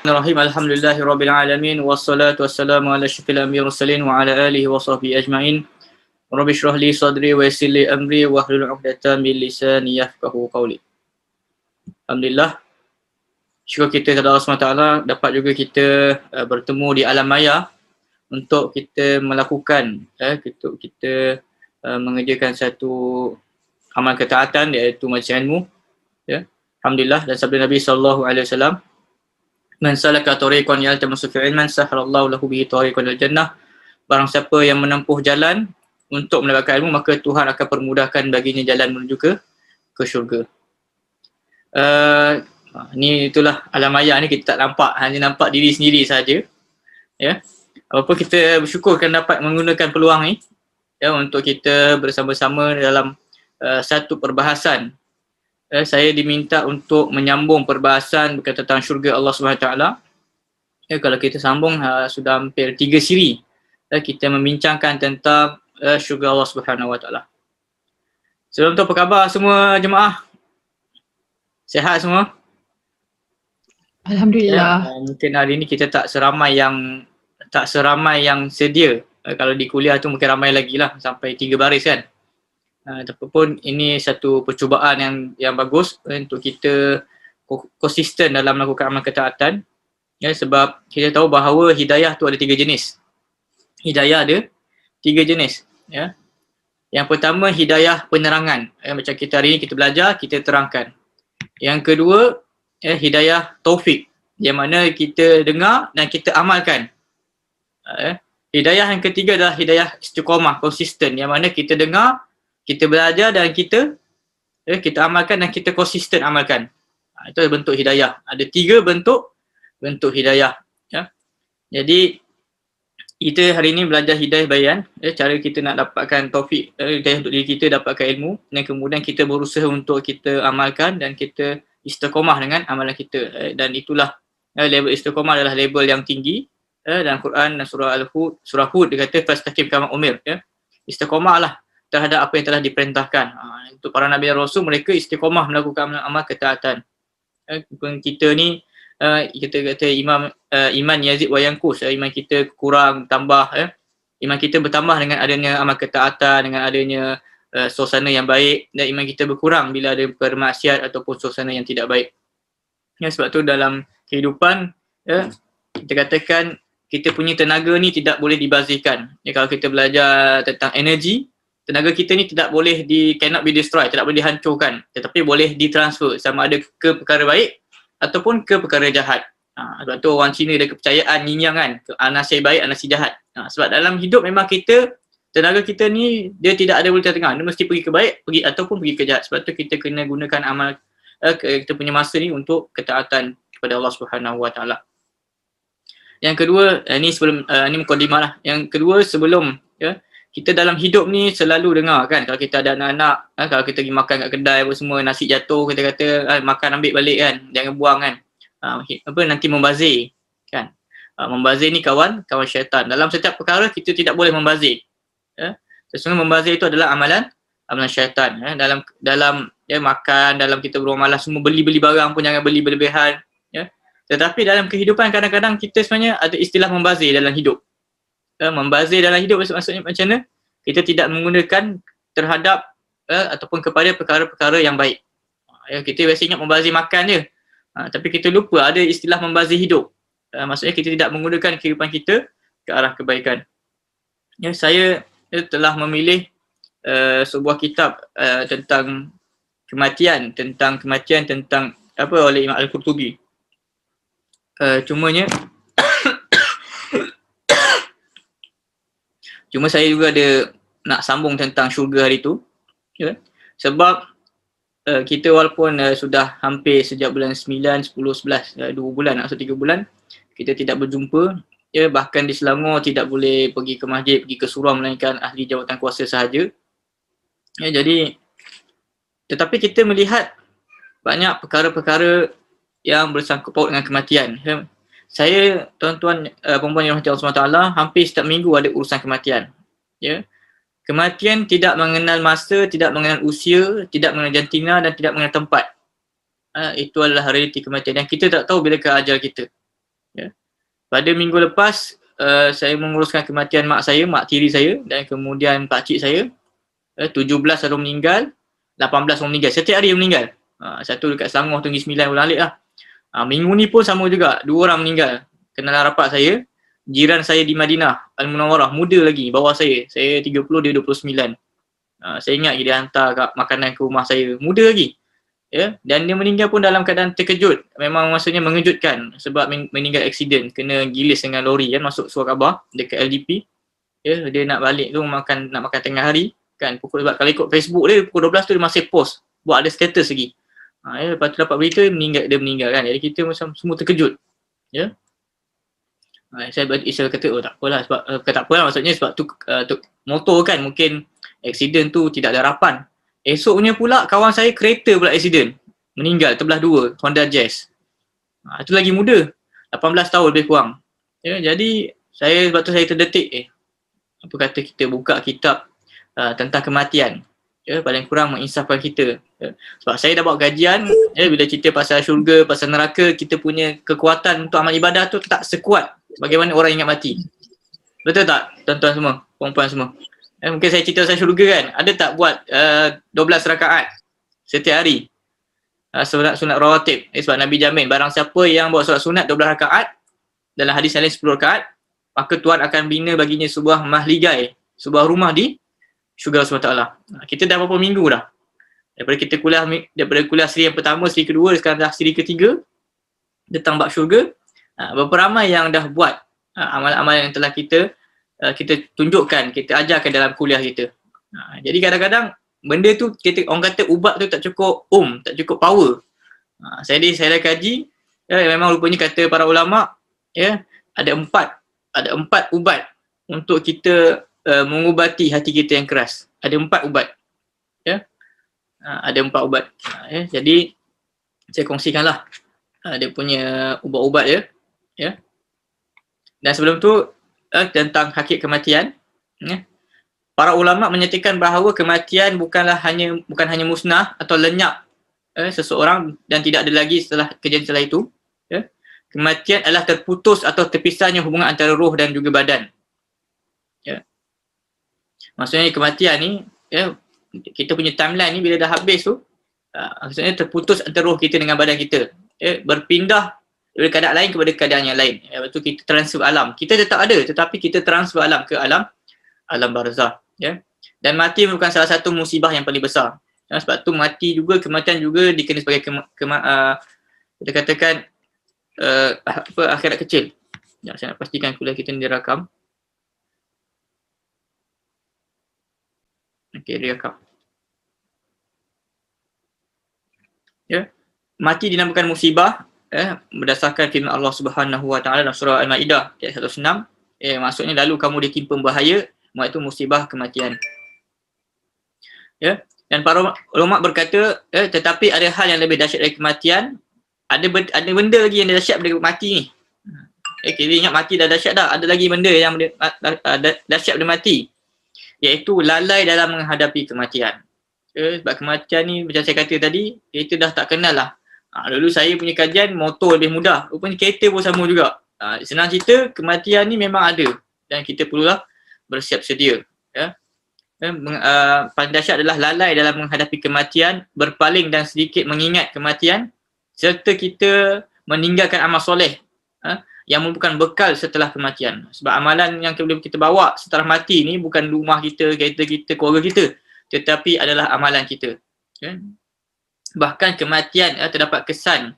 Bismillahirrahmanirrahim. Alhamdulillahirabbil alamin wassalatu wassalamu ala asyrafil anbiya'i wal mursalin wa ala alihi wa sahbihi ajma'in. Rabbi shrah li sadri wa yassir li amri wahlul 'uqdatam min lisani yafqahu qawli. Alhamdulillah. Syukur kita kepada Allah SWT dapat juga kita bertemu di alam maya untuk kita melakukan kita mengerjakan satu amal ketaatan iaitu majlis ilmu, ya. Alhamdulillah, dan sabda Nabi sallallahu alaihi wasallam, man salaka tariqan yaltamisu fihi ilman sahhalallahu lahu bihi tariqan ilal jannah. Barang siapa yang menempuh jalan untuk mendapatkan ilmu, maka Tuhan akan permudahkan baginya jalan menuju ke syurga. Ni itulah alam maya ni, kita tak nampak, hanya nampak diri sendiri saja, ya. Apa kita bersyukur kan dapat menggunakan peluang ni, ya, untuk kita bersama-sama dalam satu perbahasan. Saya diminta untuk menyambung perbahasan berkaitan tentang syurga Allah SWT. Ya, kalau kita sambung sudah hampir 3 siri, kita membincangkan tentang syurga Allah SWT. Sebelum tu, apa khabar semua jemaah? Sihat semua? Alhamdulillah. Ya, mungkin hari ni kita tak seramai yang sedia. Kalau di kuliah tu mungkin ramai lagi lah, sampai 3 baris kan. Tapi pun ini satu percubaan yang bagus untuk kita konsisten dalam melakukan amal ketaatan, ya, sebab kita tahu bahawa hidayah tu ada 3 jenis. Hidayah ada 3 jenis, ya. Yang pertama, hidayah penerangan, macam kita hari ni kita belajar, kita terangkan. Yang kedua, hidayah taufik, yang mana kita dengar dan kita amalkan. Hidayah yang ketiga adalah hidayah istiqamah, konsisten, yang mana kita dengar, kita belajar dan kita amalkan dan kita konsisten amalkan. Itu bentuk hidayah. Ada 3 bentuk hidayah, ya. Jadi kita hari ini belajar hidayah bayan, cara kita nak dapatkan taufik, hidayah untuk diri kita, dapatkan ilmu, dan kemudian kita berusaha untuk kita amalkan dan kita istiqamah dengan amalan kita. Dan itulah level istiqamah adalah level yang tinggi. Dalam Quran dan surah Hud dia kata fastaqim kama umir, ya. Istiqamahlah terhadap apa yang telah diperintahkan. Untuk para Nabi dan Rasul, mereka istiqamah melakukan amal ketaatan. Kita ni, kita kata iman yazid wa yanqus, iman kita kurang, tambah, iman kita bertambah dengan adanya amal ketaatan, dengan adanya suasana yang baik, dan iman kita berkurang bila ada permaksiat ataupun suasana yang tidak baik. Ya, sebab tu dalam kehidupan, kita katakan kita punya tenaga ni tidak boleh dibazirkan. Ya, kalau kita belajar tentang energi, tenaga kita ni cannot be destroyed, tidak boleh dihancurkan, tetapi boleh ditransfer sama ada ke perkara baik ataupun ke perkara jahat. Sebab tu orang Cina ada kepercayaan yin yang kan, anasir baik, anasir jahat. Sebab dalam hidup memang tenaga kita ni dia tidak ada boleh tengah, dia mesti pergi ke baik, ataupun pergi ke jahat. Sebab tu kita kena gunakan amal kita punya masa ni untuk ketaatan kepada Allah Subhanahu Wa Taala. Yang kedua, ini mukadimah lah. Yang kedua, sebelum, ya, kita dalam hidup ni selalu dengar kan, kalau kita ada anak-anak, kalau kita pergi makan kat kedai apa semua, nasi jatuh, kita kata makan ambil balik kan, jangan buang kan. Nanti membazir kan. Membazir ni kawan syaitan. Dalam setiap perkara kita tidak boleh membazir. Sesungguhnya membazir itu adalah amalan syaitan. Dalam makan, dalam kita bermuamalah semua, beli barang pun jangan beli berlebihan, ya. Tetapi dalam kehidupan kadang-kadang kita sebenarnya ada istilah membazir dalam hidup. Membazir dalam hidup maksudnya macam mana? Kita tidak menggunakan terhadap ataupun kepada perkara-perkara yang baik. Kita biasa ingat membazir makan je, tapi kita lupa ada istilah membazir hidup. Maksudnya kita tidak menggunakan kehidupan kita ke arah kebaikan. Ya, saya telah memilih sebuah kitab tentang kematian oleh Imam Al-Qurtubi. Cuma saya juga ada nak sambung tentang syurga hari tu, ya. Sebab kita walaupun sudah hampir sejak bulan 9, 10, 11, 2 bulan atau 3 bulan kita tidak berjumpa, ya. Bahkan di Selangor tidak boleh pergi ke masjid, pergi ke surau melainkan ahli jawatan kuasa sahaja, ya. Tetapi kita melihat banyak perkara-perkara yang bersangkut paut dengan kematian, ya. Saya, tuan-tuan, perempuan yang dirahmati Allah SWT, hampir setiap minggu ada urusan kematian, ya. Kematian tidak mengenal masa, tidak mengenal usia, tidak mengenal jantina dan tidak mengenal tempat. Itu adalah realiti kematian yang kita tak tahu bilakah ajal kita. Pada minggu lepas, saya menguruskan kematian mak saya, mak tiri saya, dan kemudian pakcik saya. 17 baru meninggal, 18 orang meninggal. Setiap hari meninggal. Satu dekat Selangor, Negeri Sembilan, Ulang Alik lah. Minggu ni pun sama juga, 2 orang meninggal. Kenalan rapat saya, jiran saya di Madinah, Al-Munawwarah, muda lagi, bawah saya. Saya 30, dia 29. Saya ingat dia hantar makanan ke rumah saya, muda lagi. Ya, dan dia meninggal pun dalam keadaan terkejut. Memang maksudnya mengejutkan sebab meninggal aksiden, kena gilis dengan lori kan, masuk surat khabar dekat LDP. Ya, dia nak balik tu nak makan tengah hari kan, sebab kalau ikut Facebook dia pukul 12 tu dia masih post, buat ada status lagi. Ya, lepas tu dapat berita dia meninggal kan. Jadi kita macam semua terkejut. Ya. Saya kata tak apalah sebab tak apalah maksudnya sebab tu motor kan mungkin aksiden tu tidak ada harapan. Esoknya pula kawan saya kereta pula aksiden, meninggal terbelah dua, Honda Jazz. Itu lagi muda, 18 tahun lebih kurang. Ya, jadi sebab tu saya terdetik apa kata kita buka kitab tentang kematian. Ya, paling kurang menginsafkan kita. Ya. Sebab saya dah buat kajian, ya, bila cerita pasal syurga, pasal neraka, kita punya kekuatan untuk amal ibadah tu tak sekuat bagaimana orang ingat mati. Betul tak tuan-tuan semua, puan-puan semua? Mungkin saya cerita pasal syurga kan, ada tak buat 12 rakaat setiap hari? Sunat rawatib. Sebab Nabi jamin, barang siapa yang buat solat sunat 12 rakaat, dalam hadis lain 10 rakaat, maka Tuhan akan bina baginya sebuah mahligai, sebuah rumah di syurga Allah SWT. Kita dah berapa minggu dah? Daripada kuliah siri yang pertama, siri kedua, sekarang dah siri ketiga, tentang bab syurga. Berapa ramai yang dah buat amalan-amalan yang telah kita tunjukkan, kita ajarkan dalam kuliah kita. Jadi kadang-kadang benda tu orang kata ubat tu tak cukup tak cukup power. Saya dah kaji, memang rupanya kata para ulama, ya, ada empat ubat untuk kita mengubati hati kita yang keras. Ada 4 ubat. Ya. Ada 4 ubat. Jadi saya kongsikanlah dia punya ubat-ubat dia. Ya. Dan sebelum tu tentang hakik kematian, ya. Para ulama menyatakan bahawa kematian bukan hanya musnah atau lenyap seseorang dan tidak ada lagi setelah kejadian setelah itu. Ya. Kematian adalah terputus atau terpisahnya hubungan antara roh dan juga badan. Ya. Maksudnya kematian ni, ya, kita punya timeline ni bila dah habis tu, maksudnya terputus antara roh kita dengan badan kita. Ya, berpindah dari keadaan lain kepada keadaan yang lain. Lepas tu kita transfer alam. Kita tetap ada tetapi kita transfer alam ke alam barzah. Ya. Dan mati merupakan salah satu musibah yang paling besar. Ya, sebab tu kematian juga dikenal sebagai kita katakan akhirat kecil. Ya, saya nak pastikan kuliah kita ni dirakam. Okey, direkam. Ya. Mati dinamakan musibah berdasarkan firman Allah Subhanahu Wa Taala dalam surah Al-Maidah ayat 106. Maksudnya lalu kamu ditimpa bahaya, maka itu musibah kematian. Ya. Dan para ulama berkata, tetapi ada hal yang lebih dahsyat dari kematian. Ada benda lagi yang dahsyat daripada mati ni. Kita ingat mati dah dahsyat dah. Ada lagi benda yang dahsyat daripada mati, iaitu lalai dalam menghadapi kematian. Sebab kematian ni macam saya kata tadi, kita dah tak kenal lah. Dulu saya punya kajian motor lebih mudah, rupanya kereta pun sama juga. Senang cerita, kematian ni memang ada dan kita perlulah bersiap sedia. Ya. Paling dahsyat adalah lalai dalam menghadapi kematian, berpaling dan sedikit mengingat kematian, serta kita meninggalkan amal soleh yang merupakan bekal setelah kematian. Sebab amalan yang kita bawa setelah mati ni bukan rumah kita, kereta kita, keluarga kita, tetapi adalah amalan kita. Bahkan kematian terdapat kesan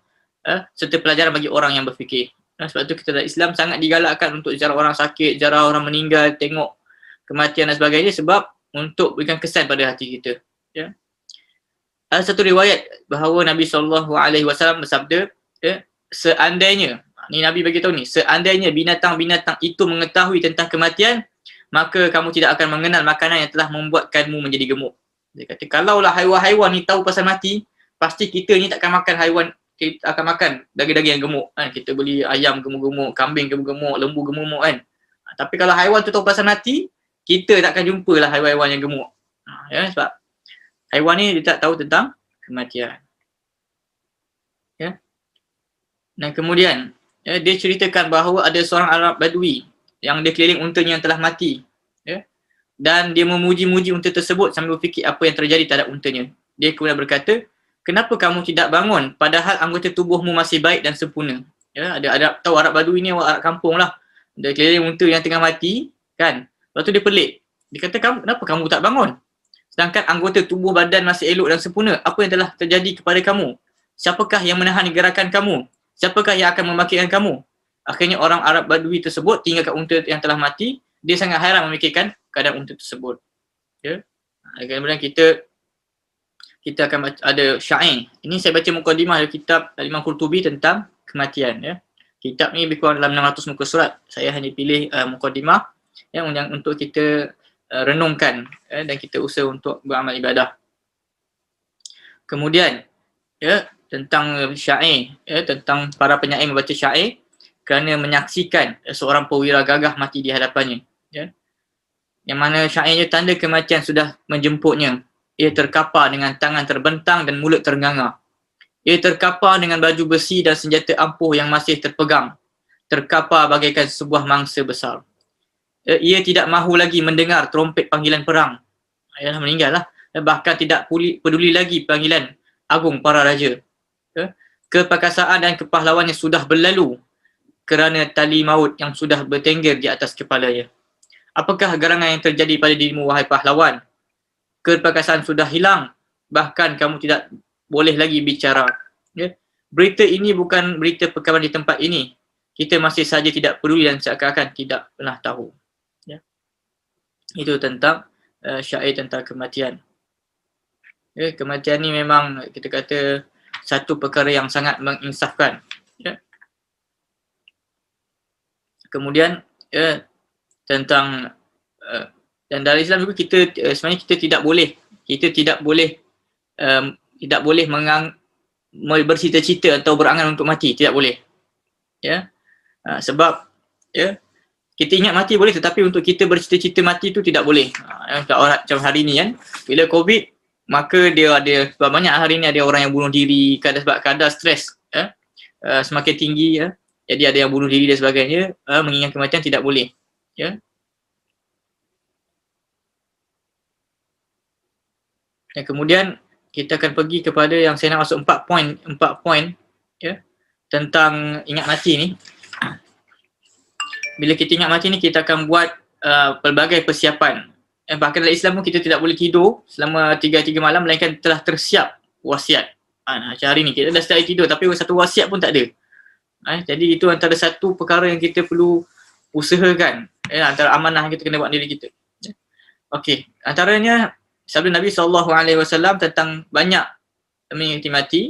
serta pelajaran bagi orang yang berfikir. Sebab tu kita dalam Islam sangat digalakkan untuk ziarah orang sakit, ziarah orang meninggal, tengok kematian dan sebagainya, sebab untuk berikan kesan pada hati kita. Ya. Ada satu riwayat bahawa Nabi SAW bersabda, seandainya, ni Nabi beritahu ni, seandainya binatang-binatang itu mengetahui tentang kematian, maka kamu tidak akan mengenal makanan yang telah membuatkanmu menjadi gemuk. Dia kata, kalaulah haiwan-haiwan ni tahu pasal mati, pasti kita ni takkan makan haiwan, kita akan makan daging-daging yang gemuk kan. Kita beli ayam gemuk-gemuk, kambing gemuk-gemuk, lembu gemuk-gemuk kan. Tapi kalau haiwan tu tahu pasal mati, kita takkan jumpalah haiwan-haiwan yang gemuk. Ya, sebab haiwan ni dia tak tahu tentang kematian. Ya. Dan kemudian Ya, dia ceritakan bahawa ada seorang Arab Badui yang dia keliling untanya yang telah mati. Ya, dan dia memuji-muji unta tersebut sambil berfikir apa yang terjadi terhadap untanya. Dia kemudian berkata, kenapa kamu tidak bangun padahal anggota tubuhmu masih baik dan sempurna? Ya, ada tahu Arab Badui ni Arab kampung lah. Dia keliling unta yang tengah mati, kan? Lepas tu dia pelik. Dia kata, kenapa kamu tak bangun? Sedangkan anggota tubuh badan masih elok dan sempurna. Apa yang telah terjadi kepada kamu? Siapakah yang menahan gerakan kamu? Siapakah yang akan membangkitkan kamu? Akhirnya orang Arab Badui tersebut tinggalkan unta yang telah mati. Dia sangat hairan memikirkan keadaan unta tersebut. Ya. Kemudian kita akan baca, ada syair. Ini saya baca mukadimah dari kitab Imam Qurtubi tentang kematian. Ya. Kitab ni lebih kurang dalam 600 muka surat. Saya hanya pilih mukadimah yang untuk kita renungkan dan kita usaha untuk beramal ibadah. Kemudian tentang syair, tentang para penyair membaca syair kerana menyaksikan seorang perwira gagah mati di hadapannya. Ya. Yang mana syairnya tanda kematian sudah menjemputnya. Ia terkapar dengan tangan terbentang dan mulut ternganga. Ia terkapar dengan baju besi dan senjata ampuh yang masih terpegang. Terkapar bagaikan sebuah mangsa besar. Ia tidak mahu lagi mendengar trompet panggilan perang. Ia meninggal lah. Bahkan tidak peduli lagi panggilan agung para raja. Keperkasaan dan kepahlawannya sudah berlalu kerana tali maut yang sudah bertengger di atas kepalanya. Apakah gerangan yang terjadi pada dirimu, wahai pahlawan? Keperkasaan sudah hilang, bahkan kamu tidak boleh lagi bicara. Ya. Berita ini bukan berita perkaman di tempat ini. Kita masih saja tidak peduli dan seakan-akan tidak pernah tahu. Ya. Itu tentang syair tentang kematian. Ya, kematian ni memang kita kata satu perkara yang sangat menginsafkan. Ya. Kemudian tentang dan dari Islam juga kita sebenarnya kita tidak boleh bercita-cita atau berangan untuk mati, tidak boleh. Ya. Sebab kita ingat mati boleh, tetapi untuk kita bercita-cita mati tu tidak boleh. Orang macam hari ni kan, bila COVID, maka dia ada, sebab banyak hari ni ada orang yang bunuh diri sebab kadar stres semakin tinggi, jadi ada yang bunuh diri dan sebagainya. Mengingat kematian tidak boleh. Ya. Dan kemudian kita akan pergi kepada yang saya nak masuk 4 poin ya, tentang ingat mati ni. Bila kita ingat mati ni, kita akan buat pelbagai persiapan. Bahkan dalam Islam pun kita tidak boleh tidur selama 3 malam melainkan telah tersiap wasiat. Macam hari ni kita dah start tidur tapi satu wasiat pun tak ada. Jadi itu antara satu perkara yang kita perlu usahakan, antara amanah yang kita kena buat diri kita. Okey, antaranya sabda Nabi SAW tentang banyak mengingati mati,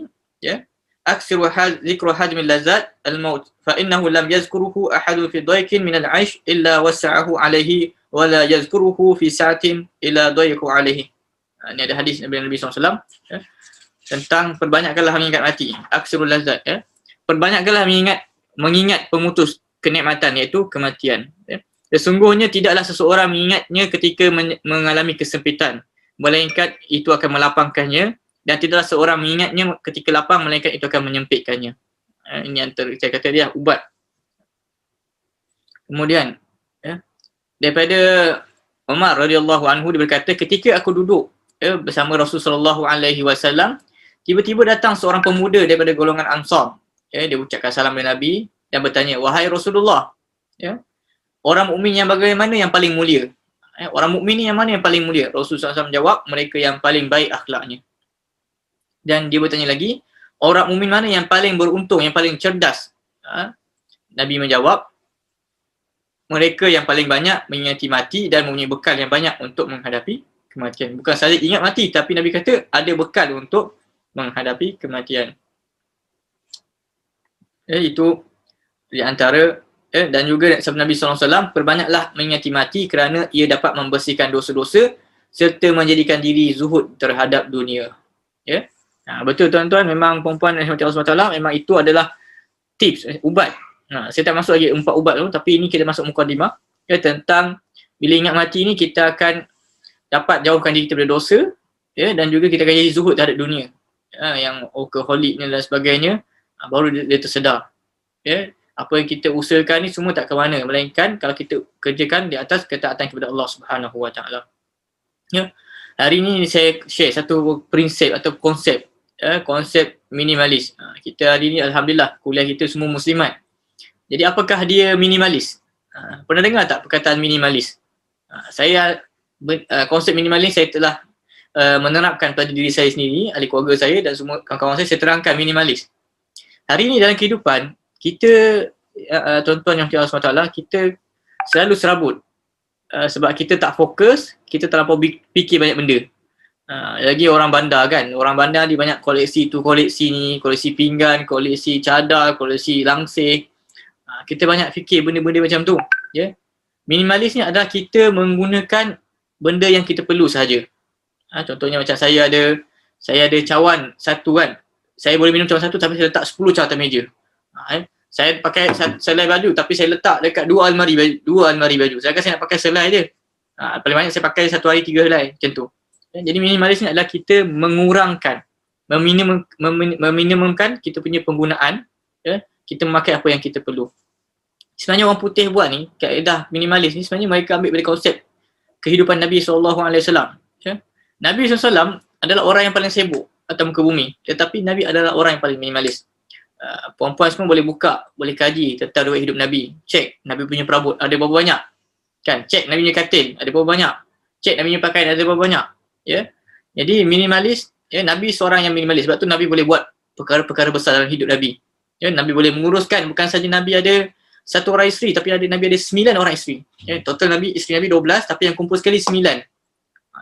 ya. Aksiru zikru hadmil lazat al-maut fa innahu lam yazkuruhu ahadun fi daykin min al-'aish illa wasa'ahu alaihi wa la yazkuruhu fi sa'atin illa dayku alaihi. Ini ada hadis Nabi SAW, ya, tentang perbanyakkanlah mengingat mati. Aksiru lazat, ya. Perbanyakkanlah mengingat pemutus kenikmatan, iaitu kematian. Ya. Sesungguhnya tidaklah seseorang mengingatnya ketika mengalami kesempitan, melainkan itu akan melapangkannya, dan tidaklah seorang mengingatnya ketika lapang, melainkan itu akan menyempitkannya. Ini antara saya kata dia ubat. Kemudian daripada Umar radhiyallahu anhu, dia berkata, ketika aku duduk bersama Rasulullah SAW, tiba-tiba datang seorang pemuda daripada golongan Ansar. Dia ucapkan salam kepada Nabi dan bertanya, wahai Rasulullah, orang mukmin yang bagaimana yang paling mulia? Orang mukmin ni yang mana yang paling mulia? Rasulullah SAW menjawab, mereka yang paling baik akhlaknya. Dan dia bertanya lagi, orang mukmin mana yang paling beruntung, yang paling cerdas? Nabi menjawab, mereka yang paling banyak mengingati mati dan mempunyai bekal yang banyak untuk menghadapi kematian. Bukan saja ingat mati, tapi Nabi kata ada bekal untuk menghadapi kematian. Itu di antara dan juga sabda Nabi SAW, perbanyaklah mengingati mati kerana ia dapat membersihkan dosa-dosa serta menjadikan diri zuhud terhadap dunia. Ya. Betul tuan-tuan, memang perempuan rahmati Allah SWT, memang itu adalah tips, ubat. Saya tak masuk lagi 4 ubat tu, tapi ini kita masuk mukadimah, tentang bila ingat mati ni kita akan dapat jauhkan diri kita daripada dosa, dan juga kita akan jadi zuhud terhadap dunia. Yang alkoholik dan sebagainya, baru dia tersedar. Apa yang kita usahakan ni semua tak ke mana, melainkan kalau kita kerjakan di atas ketaatan kepada Allah Subhanahu Wa Taala. Ya. Hari ni saya share satu prinsip atau konsep, konsep minimalis. Kita hari ni alhamdulillah kuliah kita semua muslimat. Jadi apakah dia minimalis? Pernah dengar tak perkataan minimalis? Konsep minimalis saya telah menerapkan pada diri saya sendiri, ahli keluarga saya dan semua kawan-kawan saya terangkan minimalis. Hari ni dalam kehidupan kita, tuan-tuan yang Allah SWT, kita selalu serabut sebab kita tak fokus, kita terlampau fikir banyak benda. Lagi orang bandar kan, orang bandar dia banyak koleksi tu, koleksi ni, koleksi pinggan, koleksi cadar, koleksi langsir. Kita banyak fikir benda-benda macam tu. Ya? Minimalis ni adalah kita menggunakan benda yang kita perlu sahaja. Contohnya macam saya ada cawan satu kan. Saya boleh minum cawan satu tapi saya letak 10 cawan atas meja. Saya pakai selai baju tapi saya letak dekat dua almari baju. Saya rasa saya nak pakai selai je. Paling banyak saya pakai satu hari 3 helai macam tu. Jadi minimalis ni adalah kita mengurangkan, meminimumkan kita punya penggunaan, ya, kita memakai apa yang kita perlu. Sebenarnya orang putih buat ni, kaedah minimalis ni sebenarnya mereka ambil dari konsep kehidupan Nabi SAW. Ya. Nabi SAW adalah orang yang paling sibuk atas muka bumi, tetapi Nabi adalah orang yang paling minimalis. Puan-puan semua boleh buka, boleh kaji tentang riwayat hidup Nabi. Cek Nabi punya perabot ada berapa banyak. Kan? Cek Nabi punya katil ada berapa banyak. Cek Nabi punya pakaian ada berapa banyak. Ya. Jadi minimalis, ya, Nabi seorang yang minimalis. Sebab tu Nabi boleh buat perkara-perkara besar dalam hidup Nabi. Ya, Nabi boleh menguruskan, bukan saja Nabi ada 1 orang isteri, tapi Nabi ada 9 orang isteri. Ya, total isteri Nabi 12, tapi yang kumpul sekali 9.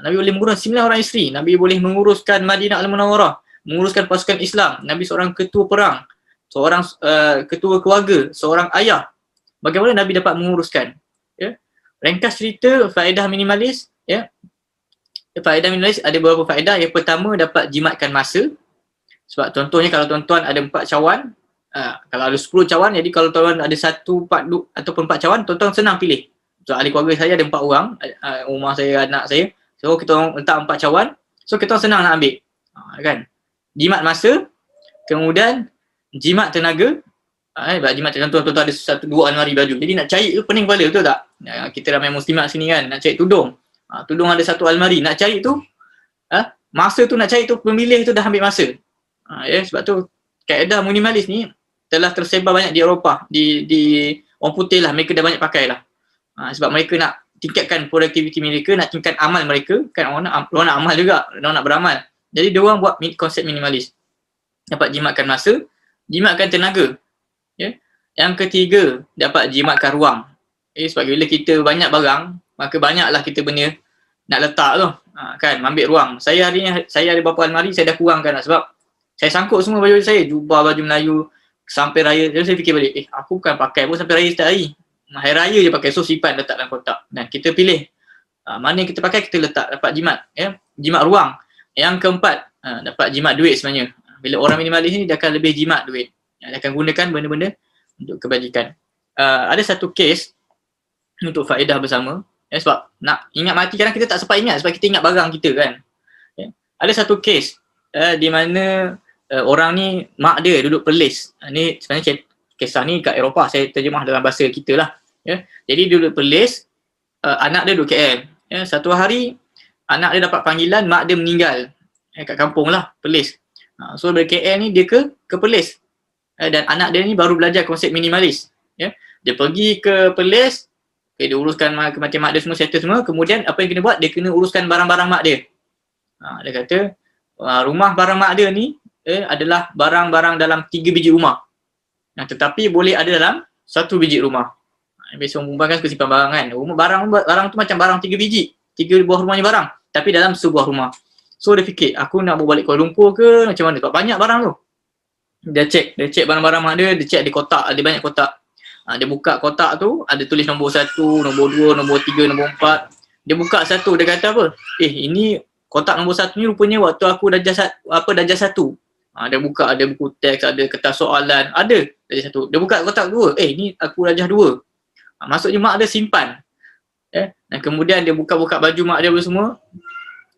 Nabi boleh mengurus 9 orang isteri. Nabi boleh menguruskan Madinah Al-Munawwarah, menguruskan pasukan Islam. Nabi seorang ketua perang, seorang ketua keluarga, seorang ayah. Bagaimana Nabi dapat menguruskan? Ya. Ringkas cerita faedah minimalis, ya. Faedah minimalis ada beberapa faedah. Yang pertama, dapat jimatkan masa. Sebab contohnya kalau tuan-tuan ada 4 cawan, kalau ada 10 cawan, jadi kalau tuan-tuan ada 1, 4 ataupun 4 cawan, tuan-tuan senang pilih. So ahli keluarga saya ada 4 orang, rumah saya, anak saya. So kita orang letak 4 cawan, so kita orang senang nak ambil. Kan? Jimat masa, kemudian jimat tenaga. Jimat tenaga, tuan-tuan ada 1-2 almari baju. Jadi nak cari tu pening kepala, betul tak? Kita ramai muslimat sini kan, nak cari tudung. Tudung ada 1 almari, nak cari tu, masa tu nak cari tu, pemilih tu dah ambil masa. Ya, sebab tu kaedah minimalis ni telah tersebar banyak di Eropah, di orang putih lah, mereka dah banyak pakai lah. Sebab mereka nak tingkatkan produktiviti mereka, nak tingkatkan amal mereka, kan orang nak amal juga, orang nak beramal. Jadi dia orang buat konsep minimalis. Dapat jimatkan masa, jimatkan tenaga. Ya. Yang ketiga, dapat jimatkan ruang. Sebab bila kita banyak barang, maka banyaklah kita benda nak letak tu. Kan, ambil ruang. Saya hari ni, saya ada beberapa almari, saya dah kurangkan lah sebab saya sangkut semua baju saya, jubah, baju Melayu sampai raya. Jadi saya fikir balik, aku bukan pakai pun sampai raya setiap hari. Hari raya je pakai, so simpan letak dalam kotak. Dan kita pilih mana yang kita pakai, kita letak, dapat jimat. Ya? Jimat ruang. Yang keempat, dapat jimat duit sebenarnya. Bila orang minimalis ni, dia akan lebih jimat duit. Dia akan gunakan benda-benda untuk kebajikan. Ada satu kes untuk faedah bersama. Ya, sebab nak ingat mati kadang kita tak sempat ingat sebab kita ingat barang kita kan. Ya. Ada satu kes di mana orang ni, mak dia duduk Perlis. Ni sebenarnya kisah ni kat Eropah, saya terjemah dalam bahasa kita lah. Ya. Jadi dia duduk Perlis, anak dia duduk KL. Ya. Satu hari, anak dia dapat panggilan, mak dia meninggal. Kat kampung lah, Perlis. So dari KL ni dia ke Perlis. Dan anak dia ni baru belajar konsep minimalis. Ya. Dia pergi ke Perlis, dia uruskan kematian mak dia semua, settle semua. Kemudian apa yang kena buat, dia kena uruskan barang-barang mak dia. Dia kata, rumah barang mak dia ni adalah barang-barang dalam 3 biji rumah. Tetapi boleh ada dalam 1 biji rumah. Biasa orang perempuan kan suka simpan barang kan. Barang tu macam barang 3 biji. 3 buah rumahnya barang. Tapi dalam sebuah rumah. So dia fikir, aku nak bawa balik Kuala Lumpur ke macam mana? Sebab banyak barang tu. Dia cek barang-barang mak dia, dia cek di kotak, ada banyak kotak. Dia buka kotak tu, ada tulis nombor 1, nombor 2, nombor 3, nombor 4. Dia buka satu, dia kata apa? Ini kotak nombor 1 ni rupanya waktu aku darjah 1. Dia buka, ada buku teks, ada kertas soalan, ada darjah 1. Dia buka kotak 2, ni aku darjah 2. Maksudnya mak dia simpan. Dan kemudian dia buka-buka baju mak dia semua,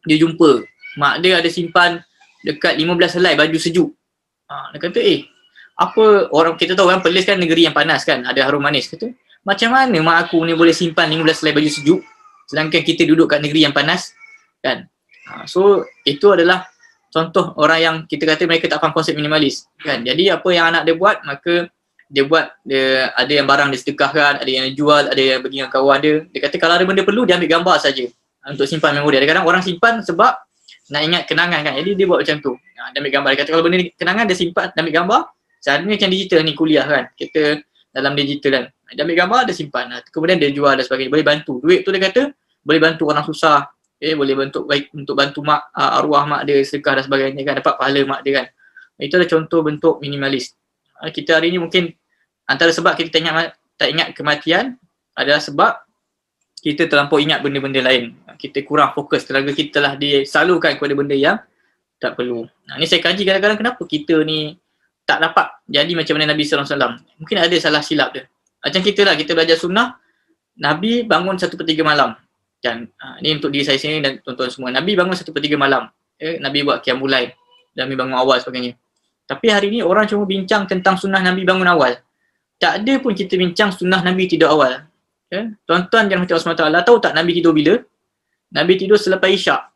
dia jumpa mak dia ada simpan dekat 15 helai baju sejuk. Dia kata, apa orang kita tahu kan Perlis kan negeri yang panas kan, ada harum manis. Kata, macam mana mak aku ni boleh simpan 15 helai baju sejuk sedangkan kita duduk kat negeri yang panas kan. So itu adalah contoh orang yang kita kata mereka tak faham konsep minimalis kan. Jadi apa yang anak dia buat, maka dia buat, dia ada yang barang dia sedekahkan, ada yang jual, ada yang bagi dengan kawan dia. Dia kata kalau ada benda perlu dia ambil gambar saja untuk simpan memori. Kadang-kadang orang simpan sebab nak ingat kenangan kan. Jadi dia buat macam tu. Dia ambil gambar. Dia kata kalau benda ni kenangan dia simpan, dia ambil gambar. Seharusnya macam digital ni kuliah kan. Kita dalam digital kan. Dia ambil gambar, dia simpan. Kemudian dia jual dan sebagainya. Boleh bantu. Duit tu dia kata boleh bantu orang susah. Boleh bantu baik untuk bantu mak, arwah mak dia, sedekah dan sebagainya kan. Dapat pahala mak dia kan. Itu adalah contoh bentuk minimalis. Kita hari ni mungkin antara sebab kita tak ingat kematian adalah sebab kita terlampau ingat benda-benda lain. Kita kurang fokus, tenaga kita telah disalurkan kepada benda yang tak perlu. Ni saya kaji kadang-kadang kenapa kita ni tak dapat jadi macam mana Nabi SAW. Mungkin ada salah silap dia. Macam kita lah, kita belajar sunnah, Nabi bangun 1/3 malam. Kan? Ni untuk diri saya sendiri dan tuan-tuan semua. Nabi bangun 1/3 malam. Nabi buat qiyamul lail. Nabi bangun awal sebagainya. Tapi hari ni orang cuma bincang tentang sunnah Nabi bangun awal. Tak ada pun kita bincang sunnah Nabi tidur awal. Tuan-tuan yang Allah SWT tahu tak Nabi tidur bila? Nabi tidur selepas isyak.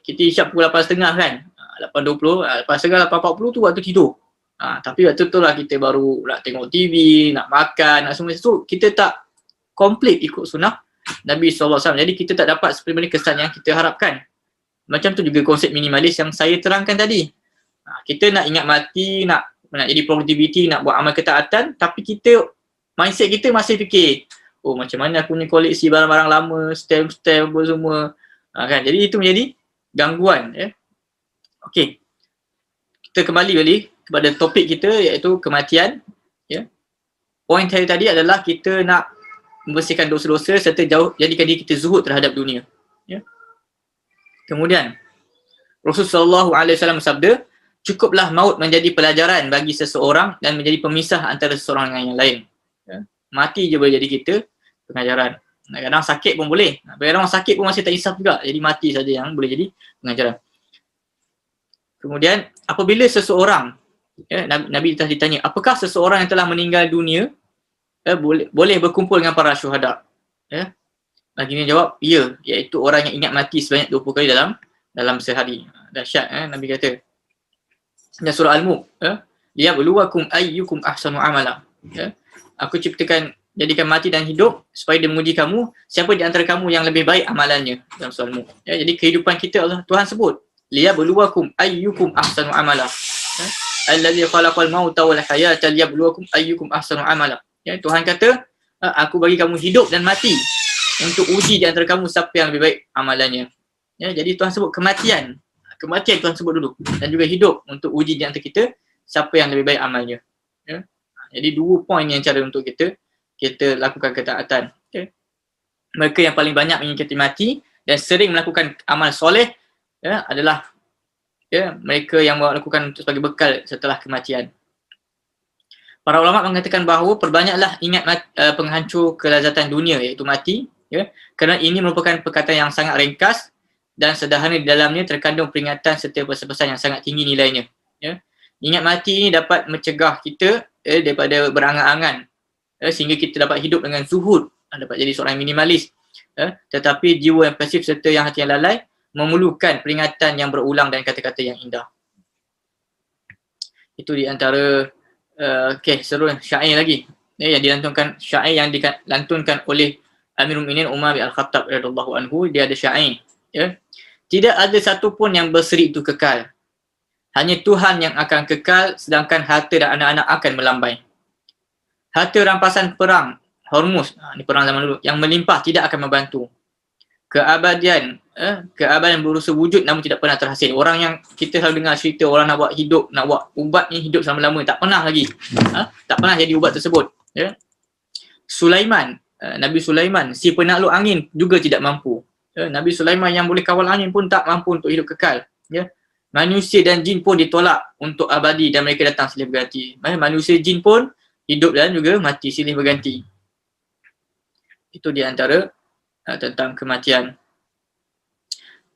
Kita isyak pukul 8.30 kan? 8.20, 8.30, 8.40 tu waktu tidur. Tapi waktu tu lah kita baru nak tengok TV, nak makan, nak semua. So kita tak komplit ikut sunnah Nabi SAW. Jadi kita tak dapat seperti kesan yang kita harapkan. Macam tu juga konsep minimalis yang saya terangkan tadi. Kita nak ingat mati, nak jadi productivity, nak buat amal ketaatan, tapi kita, mindset kita masih fikir, oh macam mana aku ni koleksi barang-barang lama, stamp-stamp apa semua. Kan? Jadi itu menjadi gangguan. Okey. Kita kembali balik kepada topik kita iaitu kematian. Poin saya tadi adalah kita nak membersihkan dosa-dosa serta jadikan diri kita zuhud terhadap dunia. Kemudian Rasulullah SAW bersabda, cukuplah maut menjadi pelajaran bagi seseorang dan menjadi pemisah antara seseorang dengan yang lain. Mati je boleh jadi kita pengajaran. Kadang-kadang sakit pun boleh. Kadang-kadang orang sakit pun masih tak insaf juga. Jadi mati saja yang boleh jadi pengajaran. Kemudian apabila seseorang, Nabi telah ditanya, apakah seseorang yang telah meninggal dunia boleh berkumpul dengan para syuhada? Baginda jawab, ya, iaitu orang yang ingat mati sebanyak 20 kali dalam sehari. Dahsyat Nabi kata. Dan surah Al-Mulk, liyabluwakum ayyukum ahsanu amala. Aku ciptakan, jadikan mati dan hidup supaya dia menguji kamu, siapa di antara kamu yang lebih baik amalannya, dalam surah Al-Mulk. Jadi kehidupan kita Allah Tuhan sebut, liyabluwakum ayyukum ahsanu amala. Allazi khalaqal mauta wal hayata liyabluwakum ayyukum ahsanu amala. Tuhan kata, aku bagi kamu hidup dan mati untuk uji di antara kamu siapa yang lebih baik amalannya. Jadi Tuhan sebut kematian. Kematian Tuhan sebut dulu. Dan juga hidup untuk uji di antara kita siapa yang lebih baik amalnya. Jadi dua poin yang cara untuk kita lakukan ketaatan. Mereka yang paling banyak mengingkati mati dan sering melakukan amal soleh adalah mereka yang melakukan untuk sebagai bekal setelah kematian. Para ulama mengatakan bahawa perbanyaklah ingat penghancur kelazatan dunia iaitu mati, kerana ini merupakan perkataan yang sangat ringkas dan sederhana di dalamnya terkandung peringatan serta pesan-pesan yang sangat tinggi nilainya. Ingat mati ini dapat mencegah kita daripada berangan-angan sehingga kita dapat hidup dengan zuhud, dapat jadi seorang minimalis. Tetapi jiwa yang pasif serta yang hati yang lalai memerlukan peringatan yang berulang dan kata-kata yang indah. Itu di antara seru syair lagi yang dilantunkan, syair yang dilantunkan oleh Amirul Mukminin Umar bin Al-Khattab radhiyallahu anhu. Dia ada syair, tidak ada satu pun yang berseri itu kekal, hanya Tuhan yang akan kekal, sedangkan harta dan anak-anak akan melambai. Harta rampasan perang Hormuz, ni perang zaman dulu, yang melimpah tidak akan membantu. Keabadian berusaha wujud namun tidak pernah terhasil. Orang yang kita selalu dengar cerita orang nak buat hidup, nak buat ubat ni hidup selama-lama, tak pernah lagi. Tak pernah jadi ubat tersebut. Sulaiman, Nabi Sulaiman, si penakluk angin juga tidak mampu. Nabi Sulaiman yang boleh kawal angin pun tak mampu untuk hidup kekal. Manusia dan jin pun ditolak untuk abadi dan mereka datang silih berganti. Manusia jin pun hidup dan juga mati silih berganti. Itu di antara tentang kematian.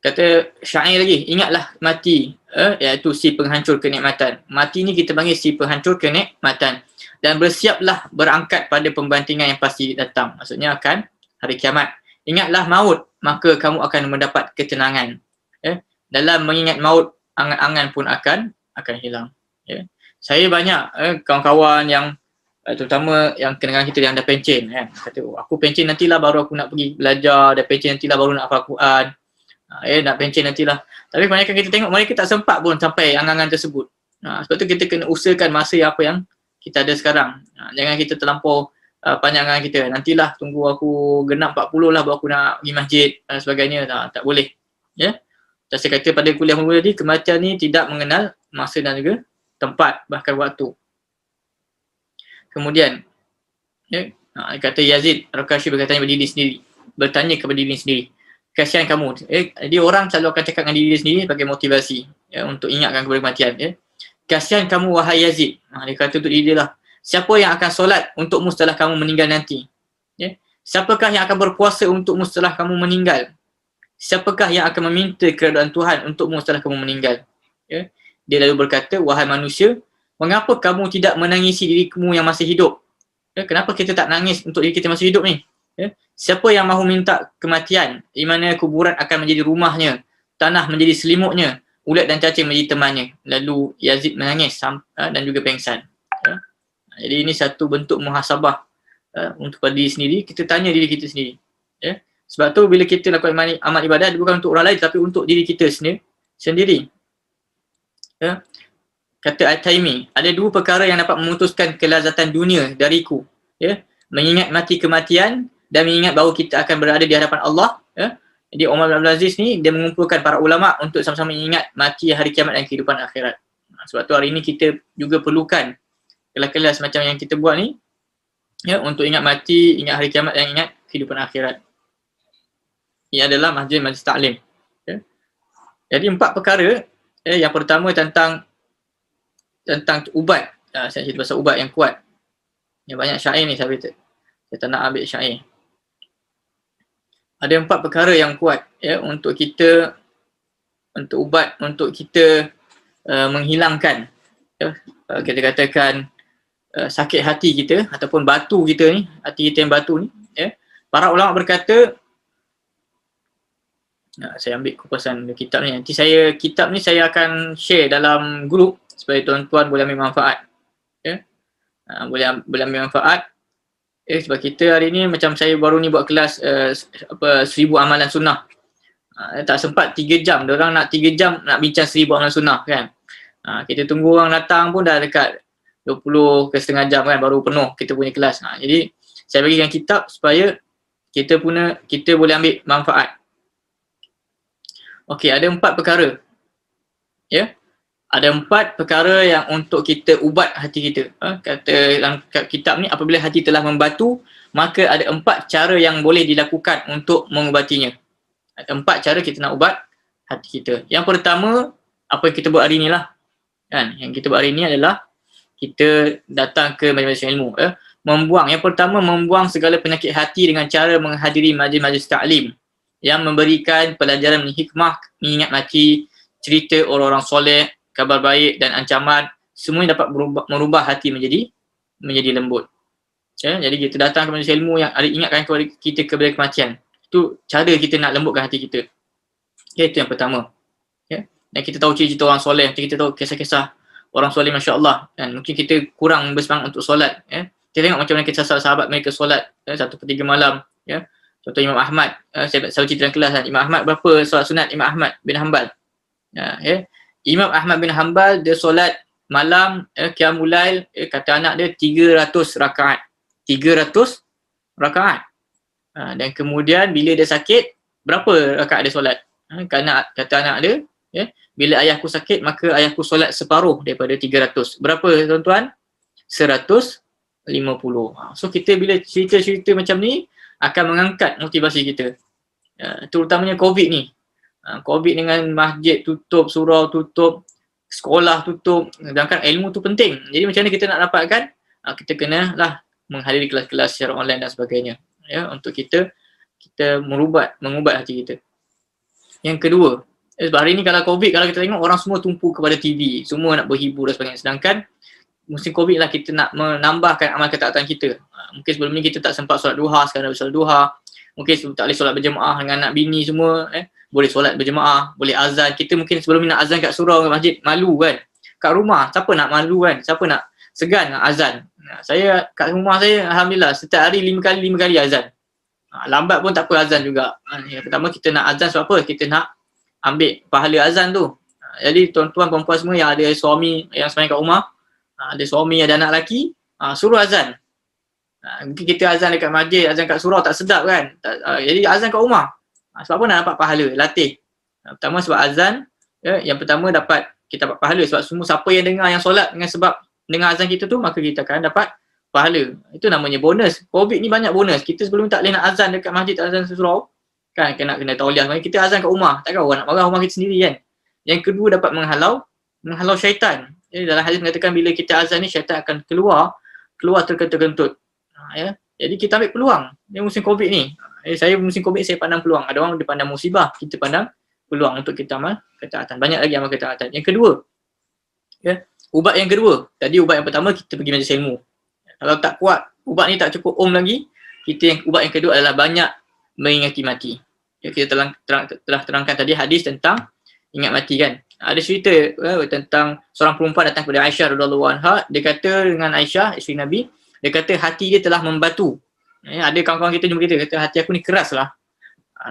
Kata syair lagi, ingatlah mati, iaitu si penghancur kenikmatan. Mati ni kita panggil si penghancur kenikmatan. Dan bersiaplah berangkat pada pembantingan yang pasti datang. Maksudnya akan hari kiamat. Ingatlah maut, maka kamu akan mendapat ketenangan. Dalam mengingat maut, angan-angan pun akan hilang. Saya banyak kawan-kawan yang terutama yang kenangan kita yang dah pencen, kata aku pencen nantilah baru aku nak pergi belajar, dah pencen nantilah baru nak hafal Quran. Nak pencen nantilah. Tapi kebanyakan kita tengok mereka tak sempat pun sampai angan-angan tersebut. Sebab tu kita kena usahakan masa apa yang kita ada sekarang. Jangan kita terlampau panjang angan kita. Nantilah tunggu aku genap 40 lah baru aku nak pergi masjid dan sebagainya. Tak boleh. Saya kata pada kuliah mula tadi, kematian ni tidak mengenal masa dan juga tempat, bahkan waktu. Kemudian, kata Yazid Ar-Raqashi berkata kepada diri sendiri, bertanya kepada diri sendiri, kasihan kamu. Jadi orang selalu akan cakap dengan diri sendiri sebagai motivasi untuk ingatkan kepada kematian. Kasihan kamu wahai Yazid. Dia kata untuk diri dia lah. Siapa yang akan solat untukmu setelah kamu meninggal nanti? Siapakah yang akan berpuasa untukmu setelah kamu meninggal? Siapakah yang akan meminta keredaan Tuhan untukmu setelah kamu meninggal? Dia lalu berkata, wahai manusia, mengapa kamu tidak menangisi dirimu yang masih hidup? Kenapa kita tak nangis untuk diri kita masih hidup ni? Siapa yang mahu minta kematian, di mana kuburan akan menjadi rumahnya, tanah menjadi selimutnya, ulat dan cacing menjadi temannya. Lalu Yazid menangis dan juga pengsan. Jadi ini satu bentuk muhasabah untuk diri sendiri. Kita tanya diri kita sendiri. Sebab tu bila kita lakukan amal ibadat, bukan untuk orang lain tapi untuk diri kita sendiri. Kata At-Taimi, ada dua perkara yang dapat memutuskan kelazatan dunia dariku. Mengingat mati kematian dan mengingat bahawa kita akan berada di hadapan Allah. Jadi Umar bin Abdul Aziz ni dia mengumpulkan para ulama untuk sama-sama mengingat mati, hari kiamat dan kehidupan akhirat. Sebab tu hari ini kita juga perlukan kelas-kelas macam yang kita buat ni untuk ingat mati, ingat hari kiamat dan ingat kehidupan akhirat. Ini adalah majlis taklim. Jadi 4 perkara. Yang pertama tentang ubat. Saya cerita pasal ubat yang kuat. Yang banyak syair ni saya tak nak ambil syair. Ada 4 perkara yang kuat untuk kita, untuk ubat, untuk kita menghilangkan kita katakan sakit hati kita ataupun batu kita ni, hati kita yang batu ni. Para ulama berkata, saya ambil kupasan kitab ni. Nanti kitab ni saya akan share dalam grup supaya tuan-tuan boleh ambil manfaat. Boleh ambil manfaat. Sebab kita hari ni macam saya baru ni buat kelas 1000 amalan sunnah. Tak sempat 3 jam. Diorang nak 3 jam nak bincang 1000 amalan sunnah kan. Kita tunggu orang datang pun dah dekat 20 ke setengah jam kan baru penuh kita punya kelas. Jadi saya bagikan kitab supaya kita boleh ambil manfaat. Okey, ada 4 perkara. Ada 4 perkara yang untuk kita ubat hati kita. Kata dalam kitab ni, apabila hati telah membatu, maka ada 4 cara yang boleh dilakukan untuk mengubatinya. Ada 4 cara kita nak ubat hati kita. Yang pertama, apa yang kita buat hari ni lah. Yang kita buat hari ni adalah kita datang ke majlis ilmu. Yang pertama, membuang segala penyakit hati dengan cara menghadiri majlis taklim yang memberikan pelajaran hikmah, mengingat mati, cerita orang-orang soleh, kabar baik dan ancaman, semuanya dapat merubah hati menjadi lembut. Jadi kita datang ke majlis ilmu yang ada ingatkan kita kepada kematian. Itu cara kita nak lembutkan hati kita. Itu yang pertama. Dan kita tahu cerita orang soleh, kita tahu kisah-kisah orang soleh, Masya Allah. Dan mungkin kita kurang bersemangat untuk solat. Kita tengok macam mana kisah sahabat mereka solat 1/3 malam. Contoh Imam Ahmad, saya selalu cerita dalam kelas kan, Imam Ahmad berapa solat sunat Imam Ahmad bin Hanbal. Imam Ahmad bin Hanbal dia solat malam qiyamul lail, kata anak dia 300 rakaat. 300 rakaat. Dan kemudian bila dia sakit, berapa rakaat dia solat? Kata anak dia, bila ayahku sakit maka ayahku solat separuh daripada 300. Berapa tuan-tuan? 150. So kita bila cerita-cerita macam ni akan mengangkat motivasi kita. Terutamanya COVID ni. COVID dengan masjid tutup, surau tutup, sekolah tutup, sedangkan ilmu tu penting. Jadi macam mana kita nak dapatkan? Kita kenalah menghadiri kelas-kelas secara online dan sebagainya. Untuk kita mengubat hati kita. Yang kedua, sebab hari ni kalau COVID, kalau kita tengok orang semua tumpu kepada TV, semua nak berhibur dan sebagainya. Sedangkan musim COVID lah kita nak menambahkan amal ketaatan kita. Mungkin sebelum ni kita tak sempat solat duha, sekarang dah solat duha. Mungkin tak boleh solat berjemaah dengan anak bini semua, boleh solat berjemaah, boleh azan. Kita mungkin sebelum ni nak azan kat surau, kat masjid, malu kan. Kat rumah, siapa nak malu kan? Siapa nak segan nak azan? Saya kat rumah saya, alhamdulillah, setiap hari 5 kali azan. Lambat pun tak apa azan juga. Yang pertama kita nak azan sebab apa? Kita nak ambil pahala azan tu. Jadi tuan-tuan perempuan semua yang ada suami yang semayang kat rumah, ada suami ada anak lelaki, suruh azan. Mungkin kita azan dekat masjid, azan kat surau tak sedap kan. Jadi azan kat rumah. Sebab apa nak dapat pahala? Latih. Pertama sebab azan, yang pertama kita dapat pahala sebab semua siapa yang dengar yang solat dengan sebab dengar azan kita tu, maka kita akan dapat pahala. Itu namanya bonus. COVID ni banyak bonus. Kita sebelum tak boleh nak azan dekat masjid, azan surau. Kan kena tauliah. Kita azan kat rumah. Takkan orang nak marah rumah kita sendiri kan. Yang kedua dapat menghalau syaitan. Jadi dalam hadis mengatakan bila kita azan ni syaitan akan keluar terkentut-kentut. Ya. Jadi kita ambil peluang. Ni musim COVID ni. Saya musim COVID saya pandang peluang. Ada orang dia pandang musibah, kita pandang peluang untuk kita amal ketaatan. Banyak lagi amal ketaatan. Yang kedua, ubat yang kedua. Tadi ubat yang pertama kita pergi majlis ilmu. Kalau tak kuat, ubat ni tak cukup lagi, ubat yang kedua adalah banyak mengingati mati. Kita telah terangkan tadi hadis tentang ingat mati kan. Ada cerita tentang seorang perempuan datang kepada Aisyah radhiyallahu anha. Dia kata dengan Aisyah, isteri Nabi, dia kata hati dia telah membatu. Ada kawan-kawan kita jumpa kita, kata hati aku ni keras lah.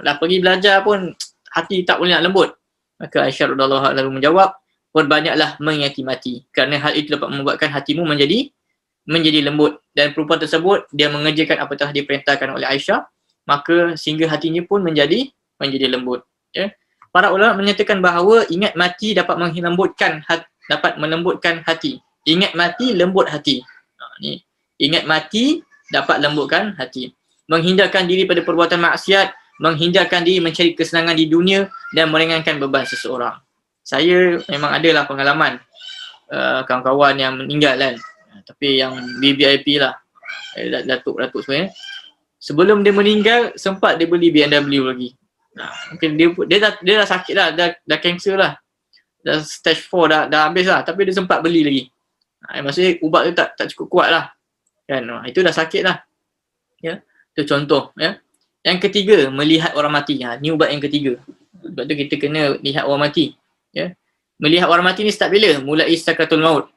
Dah pergi belajar pun hati tak boleh nak lembut. Maka Aisyah radhiyallahu anha lalu menjawab, berbanyaklah mengingati mati. Kerana hal itu dapat membuatkan hatimu menjadi lembut. Dan perempuan tersebut, dia mengerjakan apa telah diperintahkan oleh Aisyah, maka sehingga hatinya pun menjadi lembut. Para ulama menyatakan bahawa ingat mati dapat melembutkan hati. Ingat mati, lembut hati. Ni ingat mati dapat lembutkan hati. Menghindarkan diri pada perbuatan maksiat, menghindarkan diri mencari kesenangan di dunia dan meringankan beban seseorang. Saya memang adalah pengalaman kawan-kawan yang meninggal kan. Tapi yang VIP lah, datuk-datuk sebenarnya. Sebelum dia meninggal, sempat dia beli BMW lagi. Mungkin dia dah sakit lah, dah kanser lah. Dah stage 4 dah habis lah. Tapi dia sempat beli lagi. Maksudnya ubat tu tak cukup kuat lah. Kan? Itu dah sakit lah. Ya, itu contoh. Ya. Yang ketiga, melihat orang mati. Ni ubat yang ketiga. Sebab tu kita kena lihat orang mati. Ya. Melihat orang mati ni start bila? Mulai sakratul maut.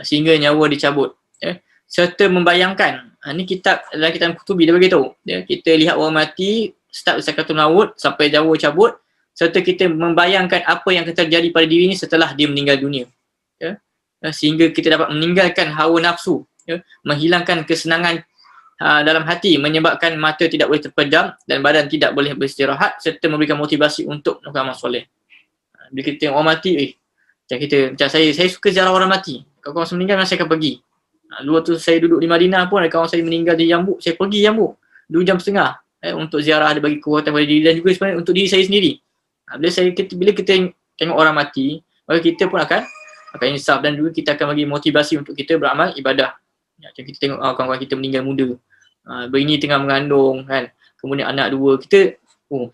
Sehingga nyawa dicabut. Ya. Serta membayangkan. Ni dalam kitab Qutubi dia beritahu. Ya. Kita lihat orang mati, start sakratul maut sampai nyawa cabut. Serta kita membayangkan apa yang akan terjadi pada diri ni setelah dia meninggal dunia. Ya. Sehingga kita dapat meninggalkan hawa nafsu. Ya. Menghilangkan kesenangan dalam hati, menyebabkan mata tidak boleh terpejam dan badan tidak boleh beristirahat serta memberikan motivasi untuk melakukan amal soleh. Bila kita tengok orang mati, macam saya suka ziarah orang mati. Kalau kawan saya meninggal, saya akan pergi. Dulu tu saya duduk di Madinah pun, ada kawan saya meninggal di Yambuk, saya pergi Yambuk 2 jam setengah untuk ziarah, ada bagi kekuatan pada diri dan juga sebenarnya untuk diri saya sendiri. Bila kita tengok orang mati, maka kita pun akan insaf dan juga kita akan bagi motivasi untuk kita beramal ibadah. Macam kita tengok kawan-kawan kita meninggal muda, berini tengah mengandung kan, kemudian anak 2, kita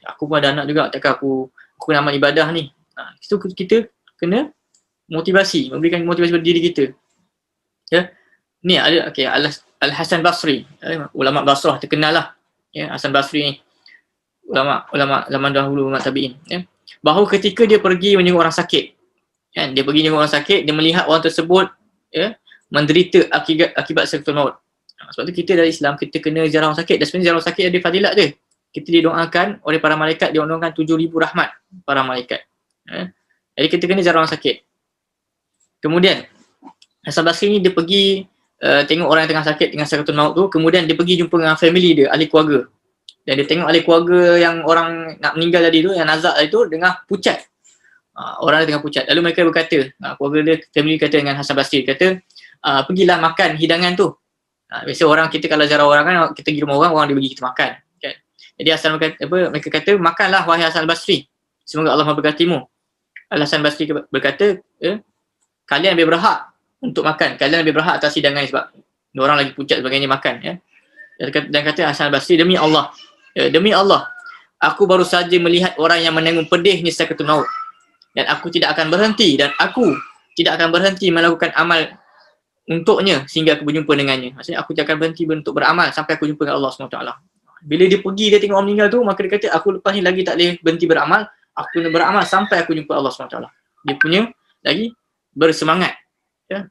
aku pun ada anak juga, takkan aku kena amal ibadah ni. Itu kita kena motivasi, memberikan motivasi pada diri kita. Ya. Ni ada Al-Hasan Basri, ulama Basrah terkenal lah. Ya, Hasan Basri ni ulama zaman dahulu, ulama tabi'in. Ya. Bahawa ketika dia pergi menjenguk orang sakit, kan, dia pergi menjenguk orang sakit, dia melihat orang tersebut menderita akibat sakratul maut. Sebab tu kita dari Islam, kita kena ziarah orang sakit. Dan sebenarnya ziarah orang sakit ada fadilat dia. Kita didoakan oleh para malaikat, didoakan 7,000 rahmat para malaikat. Jadi kita kena ziarah orang sakit. Kemudian Hasan Basri ni dia pergi tengok orang yang tengah sakit dengan sakratul maut tu. Kemudian dia pergi jumpa dengan family dia, ahli keluarga. Dan dia tengok ahli keluarga yang orang nak meninggal tadi tu, yang nazak tadi tu, tengah pucat. Orang dia tengah pucat. Lalu mereka berkata, keluarga dia, family kata dengan Hasan Basri, kata, pergilah makan hidangan tu. Biasa orang kita kalau ziarah orang kan, kita pergi rumah orang dia bagi kita makan. Kan? Jadi mereka kata, makanlah wahai Hasan Basri. Semoga Allah memberkatimu. Hasan Basri berkata, kalian lebih berhak untuk makan. Kalian lebih berhak atas hidangan ni sebab orang lagi pucat sebagainya makan. Ya. Dan kata Hasan Basri, demi Allah. Demi Allah. Aku baru saja melihat orang yang menanggung pedihnya sakaratul maut. Dan aku tidak akan berhenti melakukan amal untuknya sehingga aku berjumpa dengannya. Maksudnya aku tidak akan berhenti untuk beramal sampai aku jumpa dengan Allah SWT. Bila dia pergi, dia tengok orang meninggal tu, maka dia kata, aku lepas ni lagi tak boleh berhenti beramal, aku nak beramal sampai aku jumpa Allah SWT. Dia punya lagi bersemangat. Ya.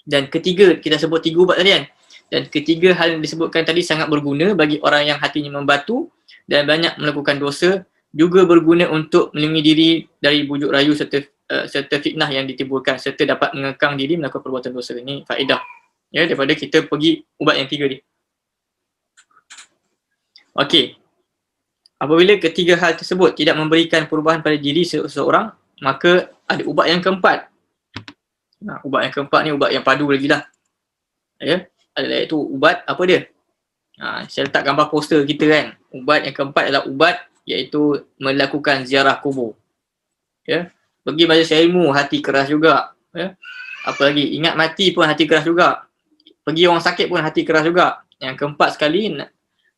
Dan ketiga, kita sebut 3 ubat tadi kan. Dan ketiga hal yang disebutkan tadi sangat berguna bagi orang yang hatinya membatu dan banyak melakukan dosa, juga berguna untuk melindungi diri dari bujuk rayu serta fitnah yang ditimbulkan, serta dapat mengekang diri melakukan perbuatan dosa. Ini faedah ya daripada kita pergi ubat yang 3 ni. Okey. Apabila ketiga hal tersebut tidak memberikan perubahan pada diri seseorang, maka ada ubat yang keempat. Nah, ubat yang keempat ni ubat yang padu lagi lah. Ya. Iaitu ubat apa dia? Saya letak gambar poster kita kan. Ubat yang keempat adalah ubat iaitu melakukan ziarah kubur. Ya. Pergi majlis ilmu, hati keras juga. Ya. Apa lagi? Ingat mati pun hati keras juga. Pergi orang sakit pun hati keras juga. Yang keempat sekali,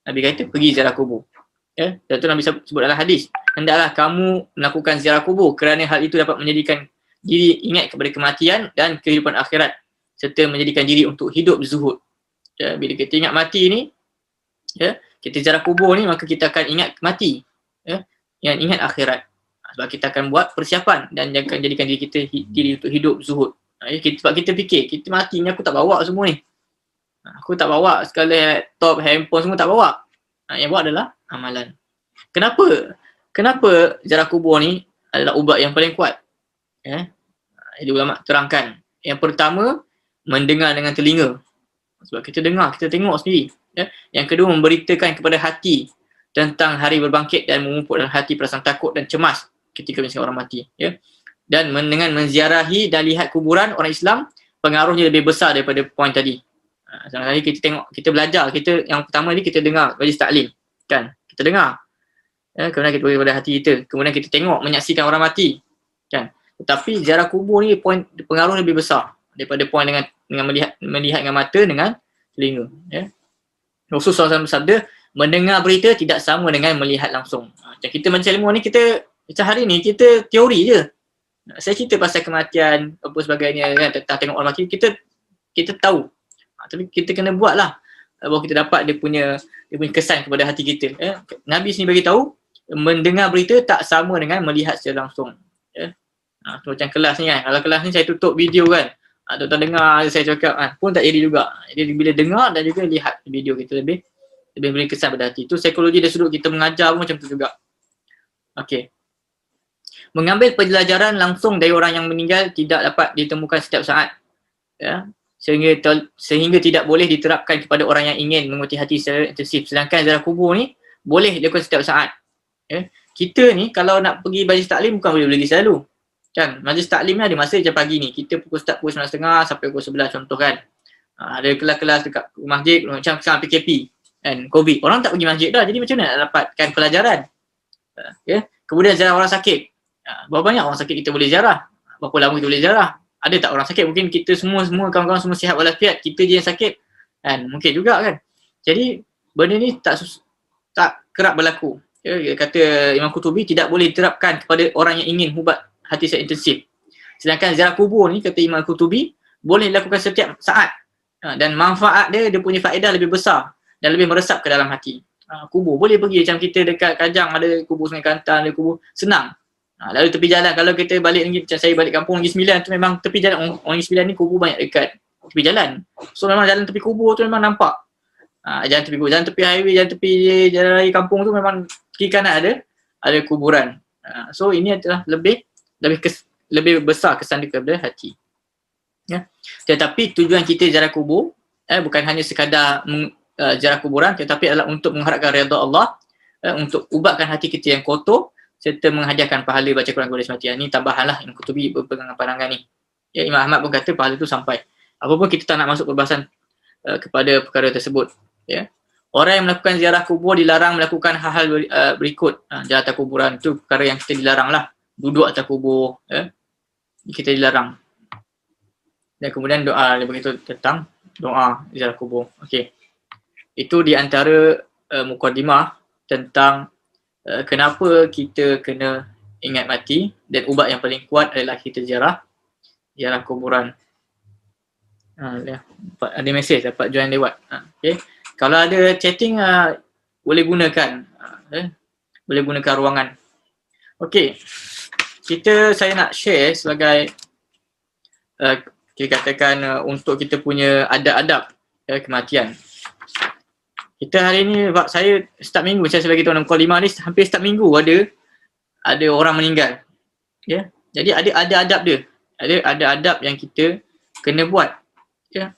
Nabi kata pergi ziarah kubur. Ya. Dan itu Nabi sebut dalam hadis. Hendaklah kamu melakukan ziarah kubur kerana hal itu dapat menjadikan diri ingat kepada kematian dan kehidupan akhirat, serta menjadikan diri untuk hidup zuhud. Ya. Bila kita ingat mati ni, ya, kita ziarah kubur ni, maka kita akan ingat mati. Ya. Ingat akhirat. Sebab kita akan buat persiapan dan akan jadikan diri untuk hidup zuhud. Sebab kita fikir, kita mati ni aku tak bawa semua ni. Aku tak bawa segala laptop, handphone semua tak bawa. Yang bawa adalah amalan. Kenapa ziarah kubur ni adalah ubat yang paling kuat? Ya. Jadi ulama terangkan. Yang pertama, mendengar dengan telinga. Sebab kita dengar, kita tengok sendiri. Ya. Yang kedua, memberitakan kepada hati tentang hari berbangkit dan memupuk dalam hati perasaan takut dan cemas ketika misalnya orang mati. Ya. Dan dengan menziarahi dan lihat kuburan orang Islam, pengaruhnya lebih besar daripada poin tadi. Sebenarnya kita tengok, kita belajar, yang pertama ni kita dengar majlis taklim. Kan? Kita dengar. Ya, kemudian kita pergi pada hati kita. Kemudian kita tengok, menyaksikan orang mati. Kan? Tetapi ziarah kubur ni pengaruh lebih besar daripada poin dengan melihat dengan mata dengan telinga. Ya. Rasulullah SAW bersabda, mendengar berita tidak sama dengan melihat langsung. Macam kita macam ilmu ni, macam hari ni kita teori je. Saya cerita pasal kematian apa sebagainya kan, tentang tengok orang mati, kita tahu. Tapi kita kena buat lah bahawa kita dapat dia punya kesan kepada hati kita. Nabi sini bagi tahu, mendengar berita tak sama dengan melihat secara langsung. Ya. Macam kelas ni kan, kalau kelas ni saya tutup video kan, tuan-tuan dengar saya cakap pun tak jadi juga. Jadi bila dengar dan juga lihat video kita lebih beri kesan pada hati. Itu psikologi dari sudut kita mengajar pun macam tu juga. Okey. Mengambil pelajaran langsung dari orang yang meninggal tidak dapat ditemukan setiap saat. Ya. Sehingga tidak boleh diterapkan kepada orang yang ingin menguti hati secara intensif. Sedangkan ziarah kubur ni boleh dilakukan setiap saat. Ya. Kita ni kalau nak pergi majlis taklim bukan boleh pergi selalu. Kan? Majlis taklim ni ada masa macam pagi ni. Kita start pukul 9.30 sampai pukul 11 contoh kan. Ada kelas-kelas dekat masjid macam sekarang PKP kan, COVID. Orang tak pergi masjid dah. Jadi macam mana nak dapatkan pelajaran? Ya. Kemudian ziarah orang sakit. Berapa banyak orang sakit kita boleh ziarah? Berapa lama kita boleh ziarah? Ada tak orang sakit? Mungkin kita semua kawan-kawan semua sihat walafiat, kita je yang sakit kan? Mungkin juga kan. Jadi benda ni tak kerap berlaku. Ya, kata Imam Qurtubi tidak boleh diterapkan kepada orang yang ingin ubat hati secara intensif. Sedangkan ziarah kubur ni kata Imam Qurtubi boleh dilakukan setiap saat. Dan manfaat dia punya faedah lebih besar dan lebih meresap ke dalam hati. Kubur boleh pergi macam kita dekat Kajang ada kubur Sungai Kelantan, ada kubur senang. Lalu tepi jalan, kalau kita balik lagi, macam saya balik kampung Negeri Sembilan tu memang tepi jalan, orang Negeri Sembilan ni kubur banyak dekat tepi jalan. So memang jalan tepi kubur tu memang nampak. Jalan tepi kubur, jalan tepi highway, jalan tepi jalan raya kampung tu memang kiri kanan ada kuburan. So ini adalah lebih besar kesan dia kepada hati. Ya. Tetapi tujuan kita ziarah kubur bukan hanya sekadar ziarah kuburan, tetapi adalah untuk mengharapkan redha Allah, untuk ubatkan hati kita yang kotor, serta menghadiahkan pahala baca Quran kepada semati. Ini tambahanlah Imam Qurtubi berpegang pandangan ni. Ya, Imam Ahmad pun kata pahala tu sampai. Apapun kita tak nak masuk perbahasan kepada perkara tersebut. Ya. Orang yang melakukan ziarah kubur dilarang melakukan hal-hal berikut. Ziarah atas kuburan tu perkara yang kita dilarang lah. Duduk atas kubur, ya. Kita dilarang. Dan kemudian doa dia beritahu tentang doa ziarah kubur. Okey. Itu di antara mukadimah tentang kenapa kita kena ingat mati, dan ubat yang paling kuat adalah kita ziarah kuburan. Ada mesej dapat join lewat. Okay. Kalau ada chatting boleh gunakan boleh gunakan ruangan. Okey. Saya nak share sebagai kita katakan untuk kita punya adab-adab kematian. Kita hari ni, saya start minggu, saya sebagai tuan mukadimah ni hampir start minggu ada orang meninggal. Ya. Jadi ada adab dia. Ada adab yang kita kena buat. Ya.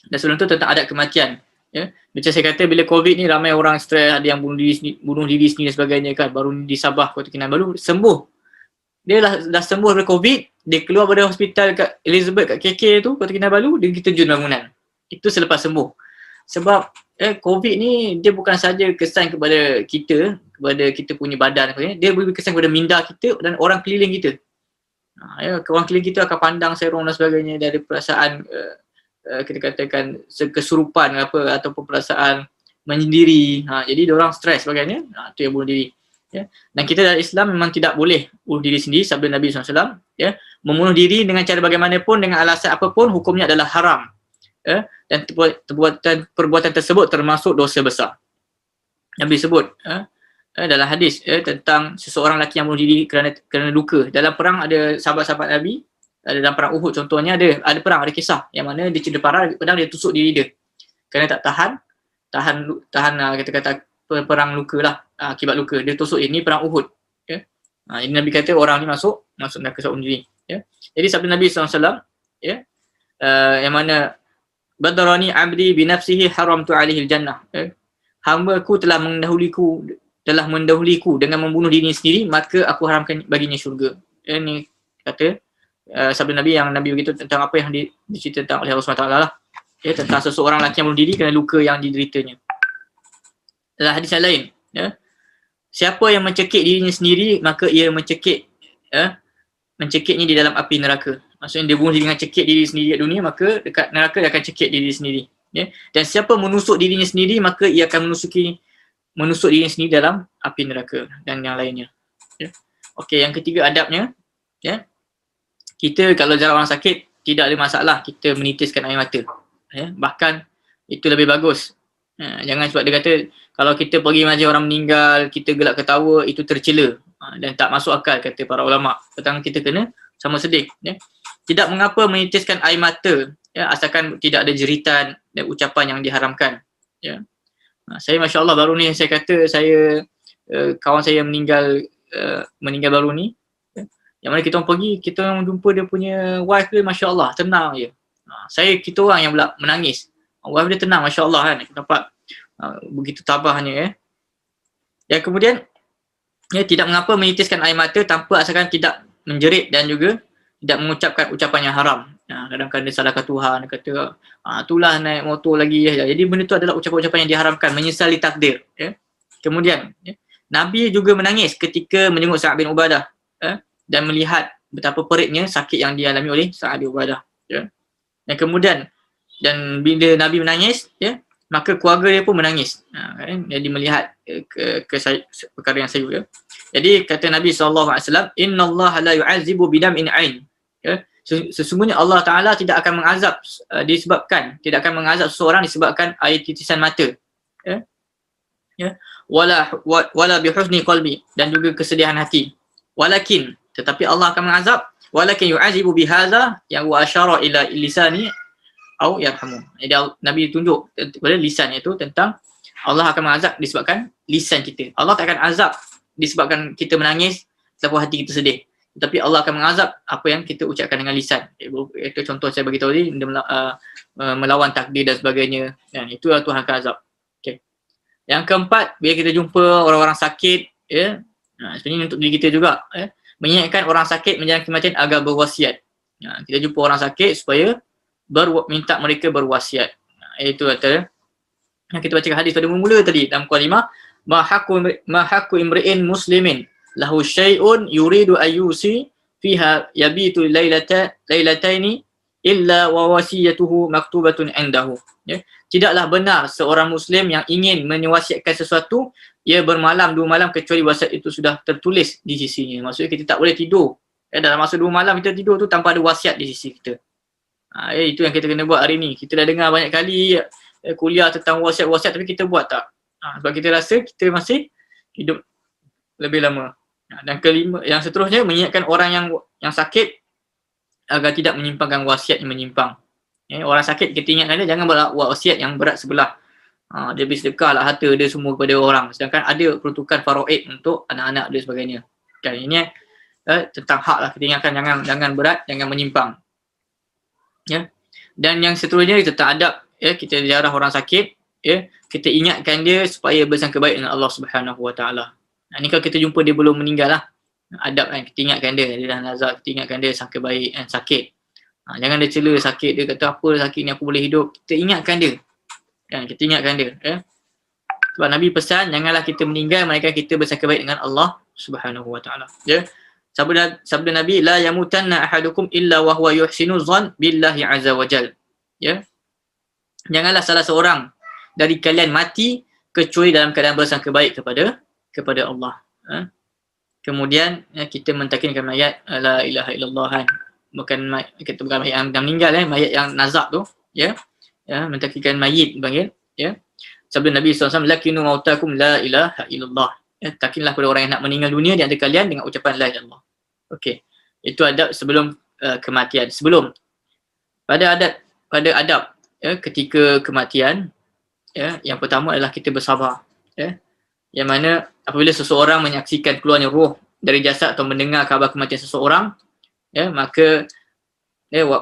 Dan sebelum tu tentang adab kematian. Ya. Macam saya kata, bila COVID ni ramai orang stres, ada yang bunuh diri sendiri dan sebagainya kan. Baru di Sabah, Kota Kinabalu, sembuh. Dia dah sembuh dari COVID, dia keluar dari hospital kat Elizabeth kat KK tu, Kota Kinabalu, dia terjun bangunan. Itu selepas sembuh. Sebab COVID ni dia bukan saja kesan kepada kita punya badan, dia boleh kesan kepada minda kita dan orang keliling kita. Orang keliling kita akan pandang serong dan sebagainya, dari perasaan kita katakan kesurupan ataupun perasaan menyendiri. Jadi diorang stres sebagainya, tu yang bunuh diri. Ya. Dan kita dalam Islam memang tidak boleh bunuh diri sendiri. Sabda Nabi SAW, ya, membunuh diri dengan cara bagaimanapun, dengan alasan apapun, hukumnya adalah haram. Dan perbuatan tersebut termasuk dosa besar. Nabi sebut dalam hadis tentang seseorang lelaki yang bunuh diri kerana luka. Dalam perang ada sahabat-sahabat Nabi, dalam perang Uhud contohnya, ada perang, ada kisah yang mana dia cedera parah, pedang dia tusuk diri dia kerana tak tahan kita kata perang luka lah, akibat luka dia tusuk. Ini perang Uhud. Ya. Ini Nabi kata orang ni masuk neraka sebab bunuh diri. Ya. Jadi sabda Nabi SAW, ya, yang mana badarani abdi binafsihi haramtu alaihi jannah. Hamba-ku telah mendahuluiku dengan membunuh dirinya sendiri, maka aku haramkan baginya syurga. Ini kata sabda Nabi yang Nabi begitu tentang apa yang diceritakan oleh Allah SWT lah. Ya, tentang seseorang lelaki yang bunuh diri kerana luka yang dideritanya. Dalam hadis yang lain, ya, siapa yang mencekik dirinya sendiri, maka ia mencekiknya di dalam api neraka. Maksudnya dia bunuh diri dengan cekik diri sendiri kat dunia, maka dekat neraka dia akan cekik diri sendiri. Ya. Dan siapa menusuk dirinya sendiri, maka ia akan menusuk dirinya sendiri dalam api neraka dan yang lainnya. Ya. Okey, yang ketiga adabnya, ya, kita kalau jarak orang sakit tidak ada masalah kita menitiskan air mata. Ya. Bahkan itu lebih bagus. Jangan sebab dia kata kalau kita pergi majlis orang meninggal, kita gelak ketawa, itu tercela dan tak masuk akal, kata para ulama. Petang kita kena sama sedih. Ya. Tidak mengapa menitiskan air mata, ya, asalkan tidak ada jeritan dan ucapan yang diharamkan. Ya. Saya Masya Allah baru ni saya kata kawan saya meninggal baru ni, ya. Yang mana kita orang pergi, kita orang jumpa dia punya wife dia, Masya Allah tenang je. Kita orang yang pula menangis. Wife dia tenang, Masya Allah kan. Nampak begitu tabahnya, ya. Dan kemudian, ya, tidak mengapa menitiskan air mata tanpa asalkan tidak menjerit dan juga tidak mengucapkan ucapan yang haram. Kadang-kadang dia salahkan Tuhan, dia kata itulah naik motor lagi. Ya. Jadi benda itu adalah ucapan-ucapan yang diharamkan, menyesali takdir. Ya. Kemudian, ya, Nabi juga menangis ketika menjenguk Sa'ad bin Ubadah, ya, dan melihat betapa peritnya sakit yang dialami oleh Sa'ad bin Ubadah. Ya. Dan kemudian, dan bila Nabi menangis, ya, maka keluarga dia pun menangis. Kan? Jadi melihat perkara yang sayu. Ya. Jadi kata Nabi SAW, Inna Allah la yu'azibu bidam'in ain. Ya. Sesungguhnya Allah Ta'ala tidak akan mengazab tidak akan mengazab seseorang disebabkan air titisan mata. Ya. Ya. Wala bihusni qalbi, dan juga kesedihan hati. Walakin, tetapi Allah akan mengazab, walakin yu'azibu bihadza yang wa asyara ila lisani au yarhamu. Jadi Nabi tunjuk kepada lisan, iaitu tentang Allah akan mengazab disebabkan lisan kita. Allah tak akan azab disebabkan kita menangis ataupun hati kita sedih. Tetapi Allah akan mengazab apa yang kita ucapkan dengan lisan. Itu contoh saya bagi tahu tadi, melawan takdir dan sebagainya. Dan itu Tuhan akan azab. Okay. Yang keempat, bila kita jumpa orang-orang sakit, ya, sebenarnya untuk diri kita juga, ya, mengingatkan orang sakit menjalani kematian agar berwasiat. Kita jumpa orang sakit supaya minta mereka berwasiat. Itu kata yang kita baca hadis pada mula tadi dalam mukadimah, ma haqqu imri'in muslimin lahu syai'un yuridu ayyusi fiha yabitu lailataini illa wa wasiyatuhu maktubatun indahu. Ya, tidaklah benar seorang muslim yang ingin mewasiatkan sesuatu ia bermalam 2 malam kecuali wasiat itu sudah tertulis di sisinya. Maksudnya kita tak boleh tidur. Dalam masa 2 malam kita tidur tu tanpa ada wasiat di sisi kita. Itu yang kita kena buat hari ni. Kita dah dengar banyak kali kuliah tentang wasiat-wasiat tapi kita buat tak. Sebab kita rasa kita masih hidup lebih lama. Dan kelima, yang seterusnya mengingatkan orang yang sakit agar tidak menyimpangkan wasiat yang menyimpang. Orang sakit kita ingatkan dia jangan buat wasiat yang berat sebelah. Dia beri sedekah lah harta dia semua kepada orang. Sedangkan ada peruntukan faraid untuk anak-anak dia sebagainya. Kan ini tentang hak lah kita ingatkan jangan berat, jangan menyimpang. Ya. Dan yang seterusnya tentang adab, kita ziarah orang sakit, kita ingatkan dia supaya bersangka baik dengan Allah Subhanahu Wa Taala. Ni kalau kita jumpa dia belum meninggal lah, adab kan, kita ingatkan dia dah nazar, kita ingatkan dia sangka baik dan sakit. Jangan dia cela sakit, dia kata apa sakit ni aku boleh hidup. Kita ingatkan dia. Kan, kita ingatkan dia. Sebab Nabi pesan janganlah kita meninggal melainkan kita bersangka baik dengan Allah Subhanahu Wa Taala. Ya. Sabda Nabi la yamutanna ahadukum illa wa huwa yuhsinu dzan billahi azza wajal. Ya. Janganlah salah seorang dari kalian mati kecuali dalam keadaan bersangka baik kepada Allah. Kemudian kita mentakkinkan mayat la ilaha illallah kan. Bukan mayat yang dah meninggal mayat yang nazak tu, mentakkinkan mayit panggil, Sabda Nabi SAW, lakinu mautakum la ilaha illallah. Takinlah kepada orang yang nak meninggal dunia di antara kalian dengan ucapan la ilaha illallah. Okey. Itu adab sebelum kematian. Pada adab ketika kematian, yang pertama adalah kita bersabar. Yang mana apabila seseorang menyaksikan keluarnya roh dari jasad atau mendengar khabar kematian seseorang, maka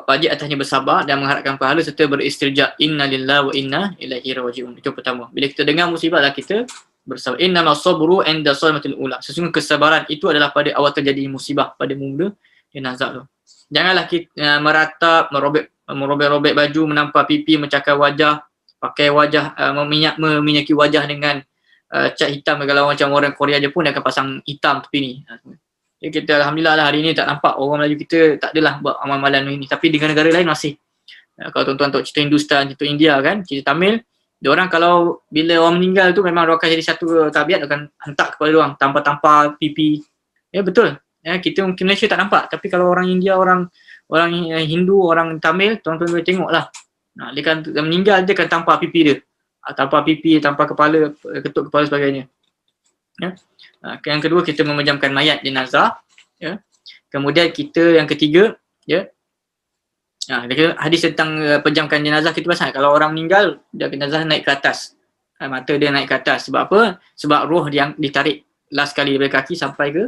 wajib atasnya bersabar dan mengharapkan pahala serta beristirja innalillahi wa inna ilaihi raji'un. Itu pertama. Bila kita dengar musibah lah kita bersabar. Innamas sabru 'inda sadmatil ula. Sesungguhnya kesabaran itu adalah pada awal terjadi musibah, pada mula jenazah tu. Janganlah kita meratap, merobek-robek baju, menampar pipi, mencakar wajah, pakai wajah, meminyaki wajah dengan cat hitam. Kalau macam orang Korea je pun dia akan pasang hitam tepi ni. Jadi kita alhamdulillah lah hari ni tak nampak orang Melayu kita tak adalah buat amal-amalan ni, tapi di negara lain masih. Kalau tuan-tuan tengok cerita Hindustan, cerita India kan, cerita Tamil, diorang kalau bila orang meninggal tu memang diorang akan jadi satu tabiat, akan hantar kepada diorang tampar-tampar pipi. Betul. Kita mungkin Malaysia tak nampak, tapi kalau orang India, orang Hindu, orang Tamil, tuan-tuan boleh tengok lah. Dia kan meninggal dia akan tampar pipi dia. Tampar pipi, tampar kepala, ketuk kepala sebagainya. Yang kedua kita memejamkan mayat jenazah. Kemudian kita yang ketiga, hadis tentang pejamkan jenazah kita pasal kalau orang meninggal jenazah naik ke atas, mata dia naik ke atas. Sebab apa? Sebab roh yang ditarik last kali dari kaki sampai ke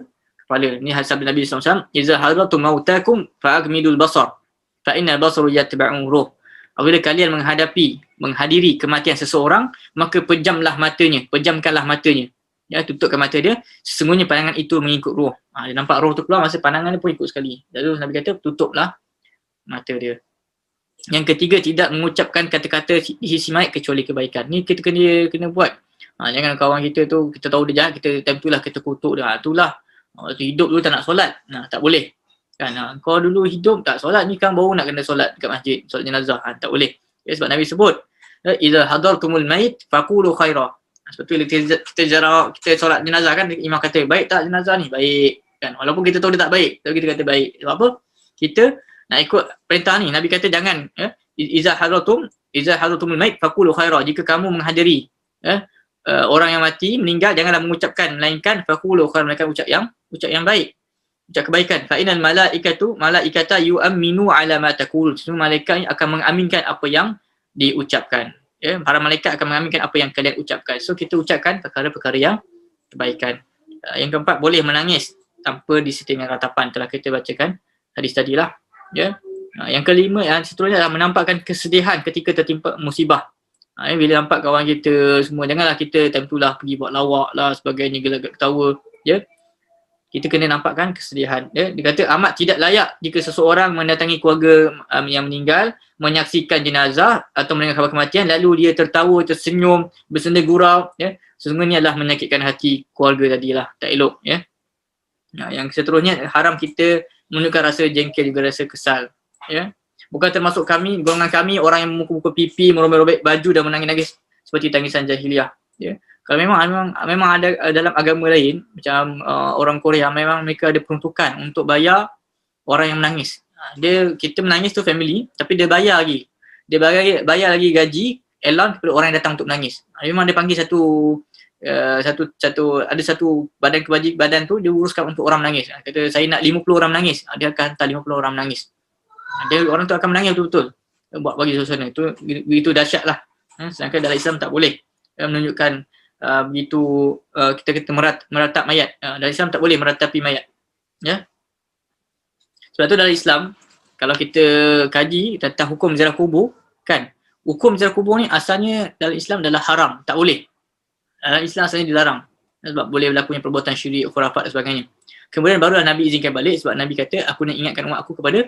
kepala. Ni hadis Nabi SAW, iza hadratum mautakum fa'agmidul basar fa inna basaru yatba'u ruh. Apabila kalian menghadiri kematian seseorang, maka pejamkanlah matanya. Tutupkan mata dia, sesungguhnya pandangan itu mengikut roh. Dia nampak roh tu keluar, masa pandangan dia pun ikut sekali. Lalu Nabi kata, tutuplah mata dia. Yang ketiga, tidak mengucapkan kata-kata di sisi mayat kecuali kebaikan. Ni kita kena buat. Jangan kawan kita tu, kita tahu dia jahat, kita time tu lah kita kutuk dia. Itulah, hidup dulu tak nak solat. Tak boleh. Kan? Kau dulu hidup tak solat, ni kan baru nak kena solat dekat masjid, solat jenazah. Tak boleh. Sebab Nabi sebut, idza hadartumul mayit faqulu khaira. Sebab tu kita solat jenazah kan, imam kata baik tak jenazah ni? Baik kan, walaupun kita tahu dia tak baik, tapi kita kata baik. Sebab apa? Kita nak ikut perintah ni. Nabi kata jangan iza hadratumul mait faqulu khaira. Jika kamu menghadiri orang yang mati meninggal, janganlah mengucapkan melainkan faqulu khaira, mereka ucap yang baik, ucap kebaikan. Fa innal malaikata yu'minu ala ma taqul. Semua malaikat akan mengaminkan apa yang diucapkan. Para malaikat akan mengaminkan apa yang kalian ucapkan. So kita ucapkan perkara-perkara yang kebaikan. Yang keempat, boleh menangis tanpa disertai dengan ratapan. Telah kita bacakan hadis tadilah. Yang kelima, yang seterusnya adalah menampakkan kesedihan ketika tertimpa musibah. Bila nampak kawan kita semua, janganlah kita time tu lah pergi buat lawak lah sebagainya, gelak ketawa. Kita kena nampakkan kesedihan. Dia kata amat tidak layak jika seseorang mendatangi keluarga yang meninggal, menyaksikan jenazah atau mendengar khabar kematian, lalu dia tertawa, tersenyum, bersenda gurau. Sesungguhnya adalah menyakitkan hati keluarga tadilah. Tak elok. Yang seterusnya, haram kita menunjukkan rasa jengkel juga rasa kesal. Bukan termasuk kami, golongan kami orang yang memukul-mukul pipi, merobek-robek baju dan menangis-nangis seperti tangisan jahiliah. Ya. Kalau memang ada dalam agama lain macam orang Korea, memang mereka ada peruntukan untuk bayar orang yang menangis. Kita menangis tu family, tapi dia bayar lagi. Dia bayar lagi gaji allowance kepada orang yang datang untuk menangis. Memang dia panggil satu badan kewajiban tu dia uruskan untuk orang menangis. Kata saya nak 50 orang menangis, dia akan hantar 50 orang menangis. Orang tu akan menangis betul-betul buat bagi suasana. Itu begitu dahsyatlah. Sedangkan dalam Islam tak boleh menunjukkan begitu kita meratap mayat. Dalam Islam tak boleh meratapi mayat. Ya. Sebab tu dalam Islam kalau kita kaji tentang hukum ziarah kubur kan, hukum ziarah kubur ni asalnya dalam Islam adalah haram, tak boleh. Dalam Islam asalnya dilarang sebab boleh berlakunya perbuatan syirik, khurafat dan sebagainya. Kemudian barulah Nabi izinkan balik sebab Nabi kata aku nak ingatkan umat aku kepada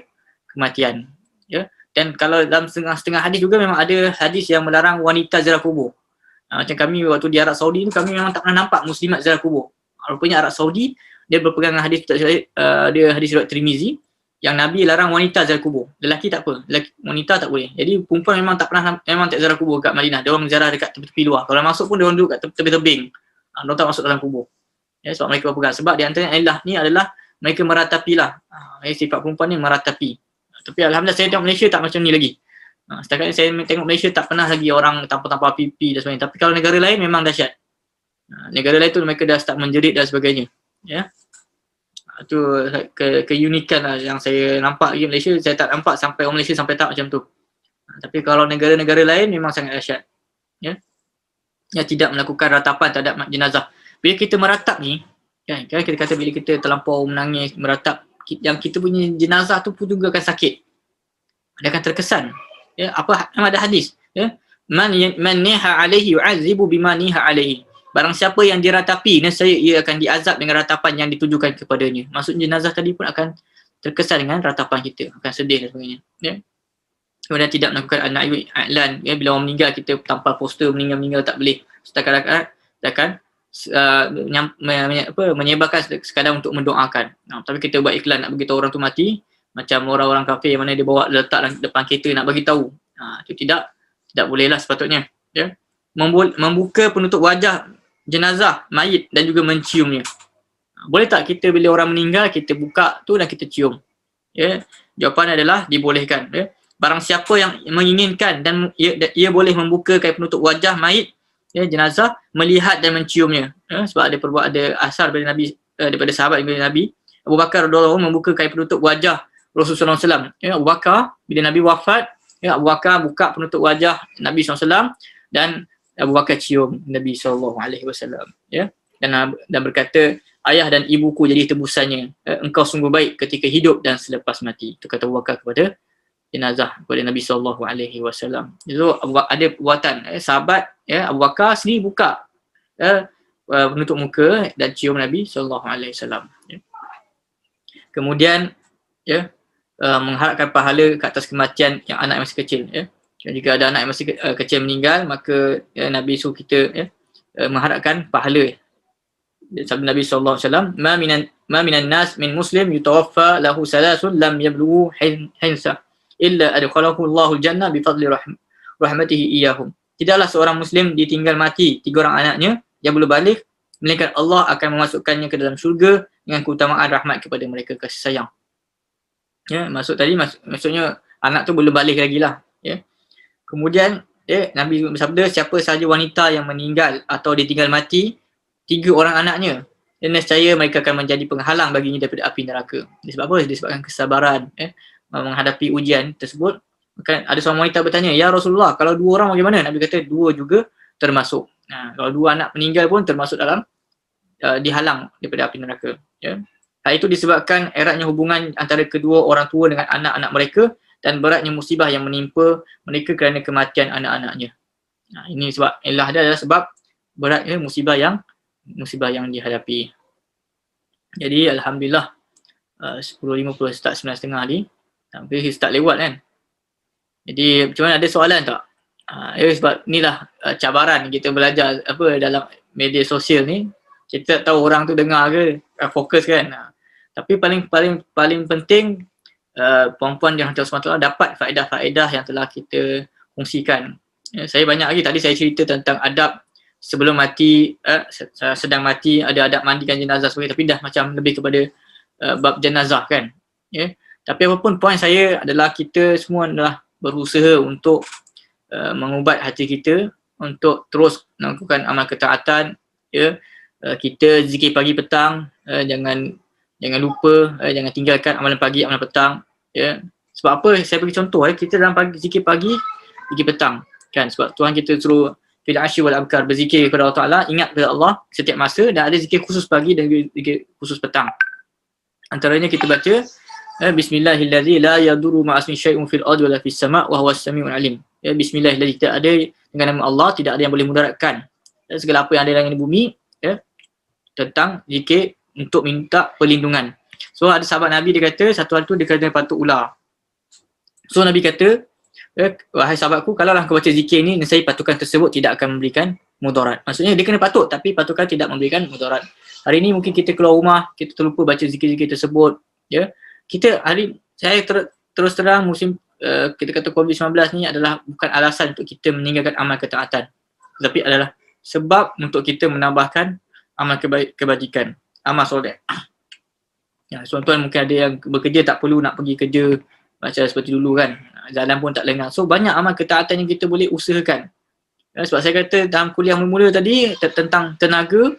kematian. Ya. Dan kalau dalam setengah hadis juga memang ada hadis yang melarang wanita ziarah kubur. Macam kami waktu di Arab Saudi tu kami memang tak pernah nampak muslimat ziarah kubur. Rupanya Arab Saudi dia berpegang dengan hadis dia hadis riwayat Tirmizi yang Nabi larang wanita ziarah kubur. Lelaki tak apa, wanita tak boleh. Jadi perempuan memang tak ziarah kubur kat Madinah. Dia orang ziarah dekat tepi-tepi luar. Kalau masuk pun dia orang duduk kat tepi tebing. Dia tak masuk dalam kubur. Ya, sebab mereka berpegang. Sebab di antara ilah ni adalah mereka meratapilah. Sifat perempuan ni meratapi. Tapi alhamdulillah saya tengok Malaysia tak macam ni lagi. Setakat ni saya tengok Malaysia tak pernah lagi orang tampar-tampar pipi dan sebagainya. Tapi kalau negara lain memang dahsyat. Negara lain tu mereka dah start menjerit dan sebagainya. Ya. Itu keunikan lah yang saya nampak di Malaysia. Saya tak nampak sampai orang Malaysia sampai tak macam tu. Tapi kalau negara-negara lain memang sangat dahsyat. Ya. Yang tidak melakukan ratapan terhadap jenazah. Bila kita meratap ni, kan kita kata bila kita terlampau menangis, meratap, yang kita punya jenazah tu pun juga akan sakit. Dia akan terkesan. Ya, ada hadis, ya. Man niha alaihi yu'azibu bima niha alaihi. Barang siapa yang diratapi, nescaya ia akan diazab dengan ratapan yang ditujukan kepadanya. Maksudnya jenazah tadi pun akan terkesan dengan ratapan kita, akan sedih dan sebagainya. Ya. Kemudian tidak melakukan i'lan, ya, bila orang meninggal kita tampal poster meninggal tak boleh. Setakat menyebarkan sekadar untuk mendoakan. Tapi kita buat iklan nak beritahu orang tu mati, macam orang-orang kafir yang mana dia bawa letak depan kereta nak bagi tahu. Itu tidak bolehlah sepatutnya. Ya. Membuka penutup wajah jenazah mayit dan juga menciumnya. Boleh tak kita bila orang meninggal kita buka tu dan kita cium? Ya. Jawapan adalah dibolehkan. Ya. Barang siapa yang menginginkan dan ia boleh membuka kain penutup wajah mayit, ya, jenazah, melihat dan menciumnya. Ya, sebab ada asar daripada Nabi, daripada sahabat Nabi, Abu Bakar radhiyallahu anhu membuka kain penutup wajah Rasulullah SAW. Ya, Abu Bakar bila Nabi wafat, ya, Abu Bakar buka penutup wajah Nabi SAW dan Abu Bakar cium Nabi SAW. Ya, dan berkata, ayah dan ibuku jadi tebusannya. Engkau sungguh baik ketika hidup dan selepas mati. Itu kata Abu Bakar kepada jenazah kepada Nabi SAW. Itu ada perbuatan sahabat, ya, Abu Bakar sendiri buka penutup muka dan cium Nabi SAW. Ya. Kemudian, ya, mengharapkan pahala ke atas kematian yang anak yang masih kecil. Ya. Dan jika ada anak yang masih kecil meninggal, maka ya, Nabi suruh kita, ya, mengharapkan pahala. Sabda Nabi SAW, ma minan nas min muslim yutawaffa lahu salasun lam yablughu hinsa illa adkhalahu Allahul jannah bi fadli rahmatihi iyyahum. Tidaklah seorang muslim ditinggal mati 3 orang anaknya yang belum balik, melainkan Allah akan memasukkannya ke dalam syurga dengan keutamaan rahmat kepada mereka kasih sayang. Ya, maksudnya anak tu belum balik lagi lah. Ya. Kemudian, ya, Nabi bersabda, siapa sahaja wanita yang meninggal atau ditinggal mati 3 orang anaknya, dan nescaya mereka akan menjadi penghalang baginya daripada api neraka. Disebab apa? Disebabkan kesabaran, ya, menghadapi ujian tersebut. Maka ada seorang wanita bertanya, ya Rasulullah, kalau 2 orang bagaimana? Nabi kata 2 juga termasuk. Kalau 2 anak meninggal pun termasuk dalam dihalang daripada api neraka. Ya. Hal itu disebabkan eratnya hubungan antara kedua orang tua dengan anak-anak mereka dan beratnya musibah yang menimpa mereka kerana kematian anak-anaknya. Ini sebab ilah dia adalah sebab beratnya musibah yang dihadapi. Jadi alhamdulillah 10.50 start 9.30 ni. Tapi start lewat kan. Jadi macam mana, ada soalan tak? Sebab inilah cabaran kita belajar dalam media sosial ni. Kita tak tahu orang tu dengar ke, fokus kan. Tapi paling penting puan-puan yang Allah SWT dapat faedah-faedah yang telah kita kongsikan. Saya banyak lagi, tadi saya cerita tentang adab sebelum mati, sedang mati, ada adab mandikan jenazah sebagainya, tapi dah macam lebih kepada bab jenazah kan. Tapi apapun, poin saya adalah kita semua adalah berusaha untuk mengubat hati kita untuk terus melakukan amal ketaatan. Kita zikir pagi petang, jangan lupa, jangan tinggalkan amalan pagi, amalan petang. Sebab apa? Saya bagi contoh, kita dalam zikir pagi, zikir petang kan, sebab Tuhan kita suruh fil ashi wal abkar, berzikir kepada Allah Taala, ingat kepada Allah setiap masa, dan ada zikir khusus pagi dan zikir khusus petang. Antaranya kita baca bismillahirrahmanirrahim, la yadurru ma'asmi syai'un fil ardi wala fis sama' wa huwas samiul alim. Bismillahirrahmanirrahim, tidak ada dengan nama Allah, tidak ada yang boleh mudaratkan segala apa yang ada dalam bumi, tentang zikir untuk minta perlindungan. So ada sahabat Nabi, dia kata satu hari tu dia kena patuk ular. So Nabi kata, wahai sahabatku, kalaulah kau baca zikir ni, nescaya patukan tersebut tidak akan memberikan mudarat. Maksudnya dia kena patut, tapi patukan tidak memberikan mudarat. Hari ni mungkin kita keluar rumah, kita terlupa baca zikir-zikir tersebut. Kita saya terus terang, musim kita kata COVID-19 ni adalah bukan alasan untuk kita meninggalkan amal ketaatan, tetapi adalah sebab untuk kita menambahkan amal kebajikan, amal soleh. Tuan-tuan mungkin ada yang bekerja tak perlu nak pergi kerja macam seperti dulu kan, jalan pun tak lengang. So banyak amal ketaatan yang kita boleh usahakan. Sebab saya kata dalam kuliah mula-mula tadi tentang tenaga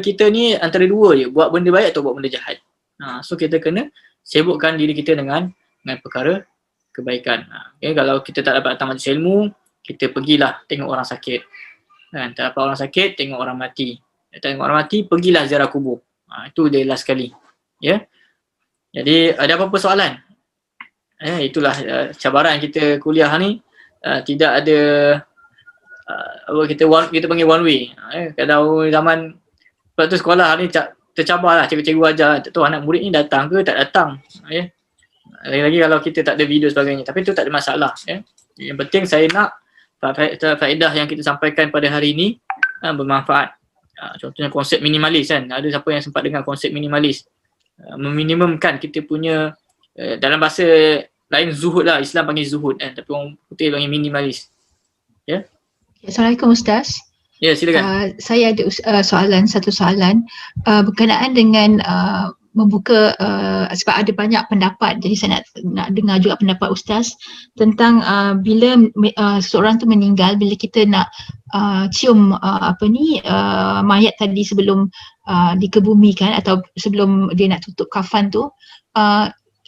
kita ni antara dua je, buat benda baik atau buat benda jahat. So kita kena sibukkan diri kita dengan perkara kebaikan. Kalau kita tak dapat datang majlis ilmu, kita pergilah tengok orang sakit. Tak dapat orang sakit, tengok orang mati. Tengok orang mati, pergilah ziarah kubur. Itu dia last sekali. Jadi ada apa-apa soalan? Itulah cabaran kita kuliah ni. Tidak ada kita panggil one way. Kalau zaman lepas tu sekolah ni tercabar lah, cikgu-cikgu ajar, tak tahu anak murid ni datang ke tak datang. Lagi-lagi kalau kita tak ada video sebagainya, tapi itu tak ada masalah. Yang penting saya nak faedah yang kita sampaikan pada hari ini bermanfaat. Contohnya konsep minimalis kan, ada siapa yang sempat dengar konsep minimalis? Meminimumkan kita punya, dalam bahasa lain zuhud lah, Islam panggil zuhud kan, tapi orang putih panggil minimalis. Assalamualaikum Ustaz. Ya, silakan. Saya ada satu soalan berkenaan dengan membuka, sebab ada banyak pendapat, jadi saya nak dengar juga pendapat Ustaz tentang bila seseorang tu meninggal, bila kita nak cium mayat tadi sebelum dikebumikan atau sebelum dia nak tutup kafan tu,